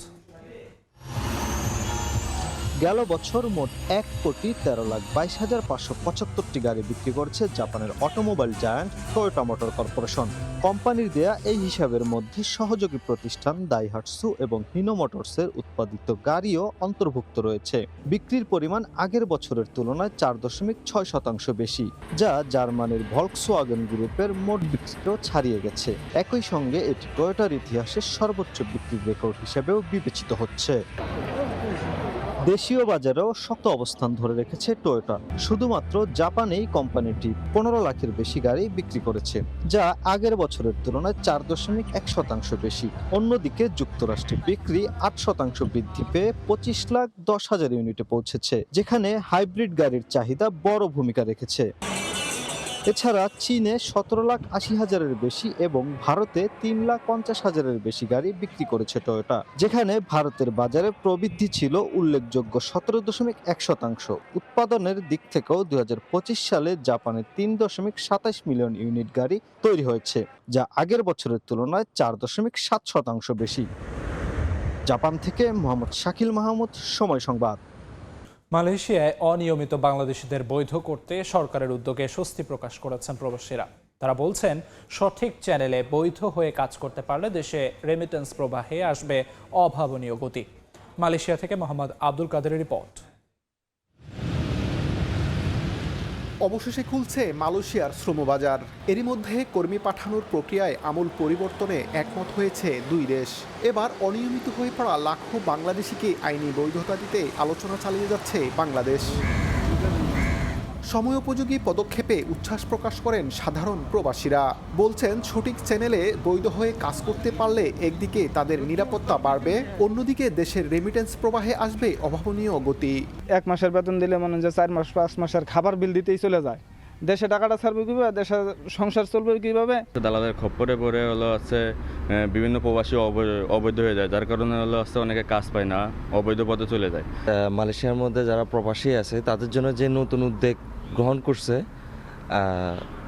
গেল বছর মোট 1,13,22,575টি গাড়ি বিক্রি করেছে জাপানের automobile giant Toyota motor corporation. কোম্পানির দেয়া এই হিসাবের মধ্যে সহযোগী প্রতিষ্ঠান দাইহাটসু এবং হিনো মোটরসের উৎপাদিত গাড়িও অন্তর্ভুক্ত রয়েছে। বিক্রির পরিমাণ আগের বছরের তুলনায় 4.6% বেশি, যা জার্মানির ভলক্সওয়াগেন গ্রুপের মোট বিক্রিও ছাড়িয়ে গেছে। একই সঙ্গে এটি টয়োটার ইতিহাসের সর্বোচ্চ বিক্রির রেকর্ড হিসেবেও বিবেচিত হচ্ছে। দেশীয় বাজারেও শক্ত অবস্থান ধরে রেখেছে টয়োটা। শুধুমাত্র জাপানেই কোম্পানিটি 15 লাখের বেশি গাড়ি বিক্রি করেছে, যা আগের বছরের তুলনায় 4.1% বেশি। অন্যদিকে যুক্তরাষ্ট্রে বিক্রি 8% বৃদ্ধি পেয়ে 25,10,000 ইউনিটে পৌঁছেছে, যেখানে হাইব্রিড গাড়ির চাহিদা বড় ভূমিকা রেখেছে। এছাড়া চীনে 17,80,000-এর বেশি এবং ভারতে 3,50,000-এর বেশি গাড়ি বিক্রি করেছে টয়োটা, যেখানে ভারতের বাজারে প্রবৃদ্ধি ছিল উল্লেখযোগ্য 17.1%। উৎপাদনের দিক থেকেও 2025 সালে জাপানে 3.27 মিলিয়ন ইউনিট গাড়ি তৈরি হয়েছে, যা আগের বছরের তুলনায় 4.7% বেশি। জাপান থেকে মোহাম্মদ শাকিল মাহমুদ, সময় সংবাদ। মালয়েশিয়ায় অনিয়মিত বাংলাদেশিদের বৈধ করতে সরকারের উদ্যোগে স্বস্তি প্রকাশ করেছেন প্রবাসীরা। তারা বলছেন, সঠিক চ্যানেলে বৈধ হয়ে কাজ করতে পারলে দেশে রেমিটেন্স প্রবাহে আসবে অভাবনীয় গতি। মালয়েশিয়া থেকে মোহাম্মদ আব্দুল কাদেরের রিপোর্ট। অবশেষে খুলছে মালয়েশিয়ার শ্রমবাজার। এরই মধ্যে কর্মী পাঠানোর প্রক্রিয়ায় আমূল পরিবর্তনে একমত হয়েছে দুই দেশ। এবার অনিয়মিত হয়ে পড়া লাখো বাংলাদেশিকে আইনি বৈধতা দিতে আলোচনা চালিয়ে যাচ্ছে বাংলাদেশ। সময়োপযোগী পদক্ষেপে উচ্ছ্বাস প্রকাশ করেন সাধারণ প্রবাসীরা। বলছেন, সঠিক চ্যানেলে বৈধ হয়ে কাজ করতে পারলে একদিকে তাদের নিরাপত্তা বাড়বে, অন্যদিকে দেশের রেমিটেন্স প্রবাহে আসবে অভাবনীয় গতি। 1 মাসের বেতন দিলে মনে হয় 4 মাস 5 মাসের খাবার বিল দিতেই চলে যায়। দেশে টাকাটা ছাড়বে কিভাবে, দেশের সংসার চলবে কিভাবে? দালালের খপ্পরে পড়ে বিভিন্ন প্রবাসী অবৈধ হয়ে যায়, যার কারণে অনেকে কাজ পায় না, অবৈধ পথে চলে যায়। মালয়েশিয়ার মধ্যে যারা প্রবাসী আছে তাদের জন্য যে নতুন উদ্যোগ গ্রহণ করছে,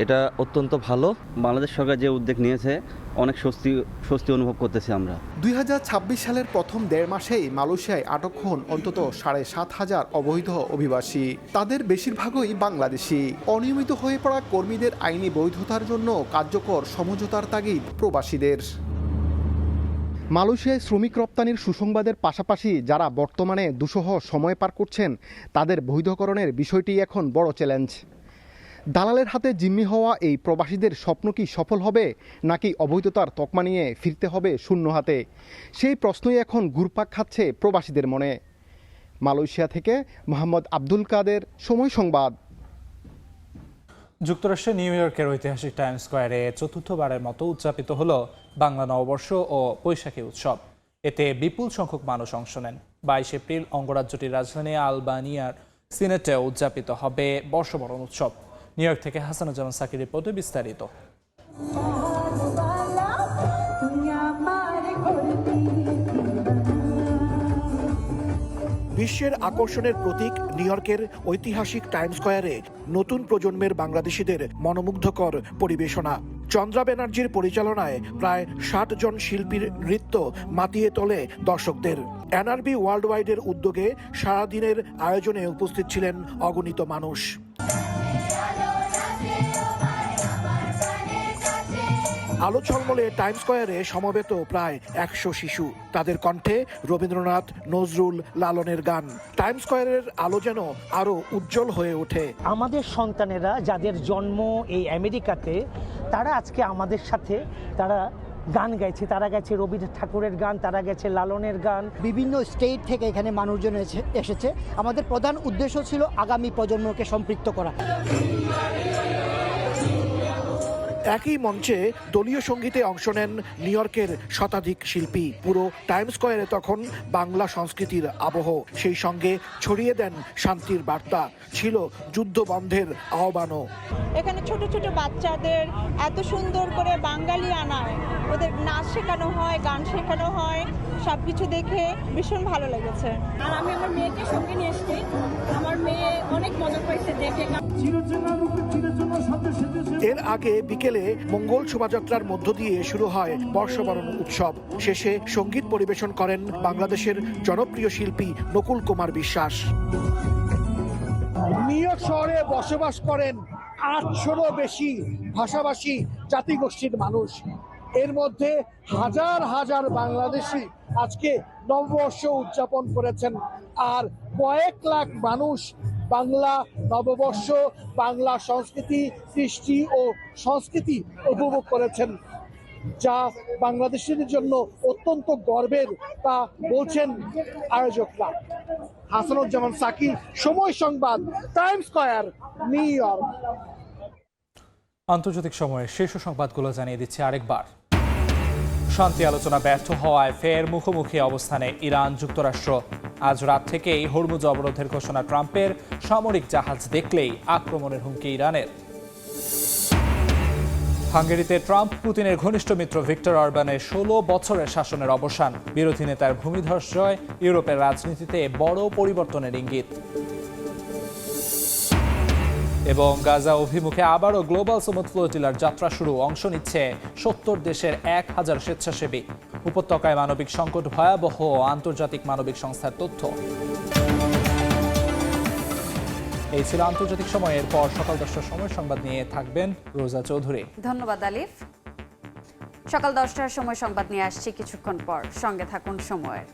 এটা অত্যন্ত ভালো। বাংলাদেশ সরকার যে উদ্যোগ নিয়েছে, অনেক স্বস্তি অনুভব করতেছি আমরা। 2026 সালের প্রথম 1.5 মাসেই মালয়েশিয়ায় আটক হন অন্তত 7,500 অবৈধ অভিবাসী। তাদের বেশিরভাগই বাংলাদেশি। অনিয়মিত হয়ে পড়া কর্মীদের আইনি বৈধতার জন্য কার্যকর সমঝোতার তাগিদ প্রবাসীদের। মালয়েশিয়ায় শ্রমিক রপ্তানির সুসংবাদের পাশাপাশি যারা বর্তমানে দুঃসহ সময় পার করছেন, তাদের বৈধকরণের বিষয়টি এখন বড় চ্যালেঞ্জ। দালালের হাতে জিম্মি হওয়া এই প্রবাসীদের স্বপ্ন কি সফল হবে, নাকি অবৈধতার তকমা নিয়ে ফিরতে হবে শূন্য হাতে? সেই প্রশ্নই এখন ঘুরপাক খাচ্ছে প্রবাসীদের মনে। মালয়েশিয়া থেকে মোহাম্মদ আব্দুল কাদের, সময় সংবাদ। যুক্তরাষ্ট্রের নিউ ইয়র্কের ঐতিহাসিক টাইমস স্কোয়ারে চতুর্থবারের মতো উদযাপিত হল বাংলা নববর্ষ ও বৈশাখী উৎসব। এতে বিপুল সংখ্যক মানুষ অংশ নেন। 22 এপ্রিল অঙ্গরাজ্যটির রাজধানী আলবানিয়ার সিনেটে উদযাপিত হবে বর্ষবরণ উৎসব। নিউ ইয়র্ক থেকে হাসানুজ্জামান সাকির রিপোর্টে বিস্তারিত। বিশ্বের আকর্ষণের প্রতীক নিউ ইয়র্কের ঐতিহাসিক টাইম স্কয়ারে নতুন প্রজন্মের বাংলাদেশিদের মনোমুগ্ধকর পরিবেশনা। চন্দ্রা ব্যানার্জির পরিচালনায় প্রায় 60 জন শিল্পীর নৃত্য মাতিয়ে তোলে দর্শকদের। এনআরবি ওয়ার্ল্ড ওয়াইডের উদ্যোগে সারাদিনের আয়োজনে উপস্থিত ছিলেন অগণিত মানুষ। আলো ঝলমলে টাইম স্কয়ারে সমবেত প্রায় 100 শিশু। তাদের কণ্ঠে রবীন্দ্রনাথ, নজরুল, লালনের গান। টাইম স্কয়ারের আলো যেন আরো উজ্জ্বল হয়ে ওঠে। আমাদের সন্তানেরা যাদের জন্ম এই আমেরিকাতে, তারা আজকে আমাদের সাথে তারা গান গাইছে। তারা গেছে রবীন্দ্রনাথ ঠাকুরের গান, তারা গেছে লালনের গান। বিভিন্ন স্টেট থেকে এখানে মানুষজন এসেছে। আমাদের প্রধান উদ্দেশ্য ছিল আগামী প্রজন্মকে সম্পৃক্ত করা। একই মঞ্চে দলীয় সঙ্গীতে অংশ নেন নিউ ইয়র্কের শতাধিক শিল্পী। পুরো টাইম স্কয়ারে তখন বাংলা সংস্কৃতির আবহ, সেই সঙ্গে ছড়িয়ে দেন শান্তির বার্তা। ছিল যুদ্ধ বন্ধের আহ্বানও। এখানে ছোট ছোট বাচ্চাদের এত সুন্দর করে বাঙালি আনায়, ওদের নাচ শেখানো হয়, গান শেখানো হয়, সবকিছু দেখে ভীষণ ভালো লেগেছে। আর আমি আমার মেয়েকে সঙ্গে নিয়ে এসেছি। আমার মেয়ে অনেক মজা পাইছে দেখে। এর আগে বিকেলে মঙ্গল শোভাযাত্রার মধ্য দিয়ে শুরু হয় বর্ষবরণ উৎসব। শেষে সঙ্গীত পরিবেশন করেন বাংলাদেশের জনপ্রিয় শিল্পী নকুল কুমার বিশ্বাস। নিউ ইয়র্ক শহরে বসবাস করেন 800-রও বেশি ভাষাভাষী জাতিগোষ্ঠীর মানুষ। এর মধ্যে হাজার হাজার বাংলাদেশি আজকে নববর্ষ উদযাপন করেছেন। আর কয়েক লাখ মানুষ বাংলা নববর্ষ, বাংলা সংস্কৃতি, কৃষ্টি ও সংস্কৃতি উপভোগ করেছেন, যা বাংলাদেশিদের জন্য অত্যন্ত গর্বের, তা বলছেন আয়োজকরা। হাসানুজ্জামান সাকি, সময় সংবাদ, টাইম স্কয়ার, নিউ ইয়র্ক। আন্তর্জাতিক সময়ের শীর্ষ সংবাদগুলো জানিয়ে দিচ্ছে আরেকবার। শান্তি আলোচনা ব্যর্থ হওয়ায় ফের মুখোমুখি অবস্থানে ইরান যুক্তরাষ্ট্র। আজ রাত থেকেই হরমুজ অবরোধের ঘোষণা ট্রাম্পের। সামরিক জাহাজ দেখলেই আক্রমণের হুমকি ইরানের। হাঙ্গেরিতে ট্রাম্প পুতিনের ঘনিষ্ঠ মিত্র ভিক্টর অরবানের 16 বছরের শাসনের অবসান। বিরোধী নেতার ভূমিধস জয় ইউরোপের রাজনীতিতে বড় পরিবর্তনের ইঙ্গিত। এবং গাজা অভিমুখে আবারও গ্লোবাল সুমুদ ফ্লোটিলার যাত্রা শুরু। অংশ নিচ্ছে 70 দেশের 1000 স্বেচ্ছাসেবী। উপত্যকায় মানবিক সংকট ভয়াবহ, আন্তর্জাতিক মানবিক সংস্থার তথ্য। এই ছিল আন্তর্জাতিক সময়ের পর সকাল 10টার সময় সংবাদ নিয়ে থাকবেন রোজা চৌধুরী। ধন্যবাদ আলিফ। সকাল 10টার সময় সংবাদ নিয়ে আসছি কিছুক্ষণ পর, সঙ্গে থাকুন সময়ের।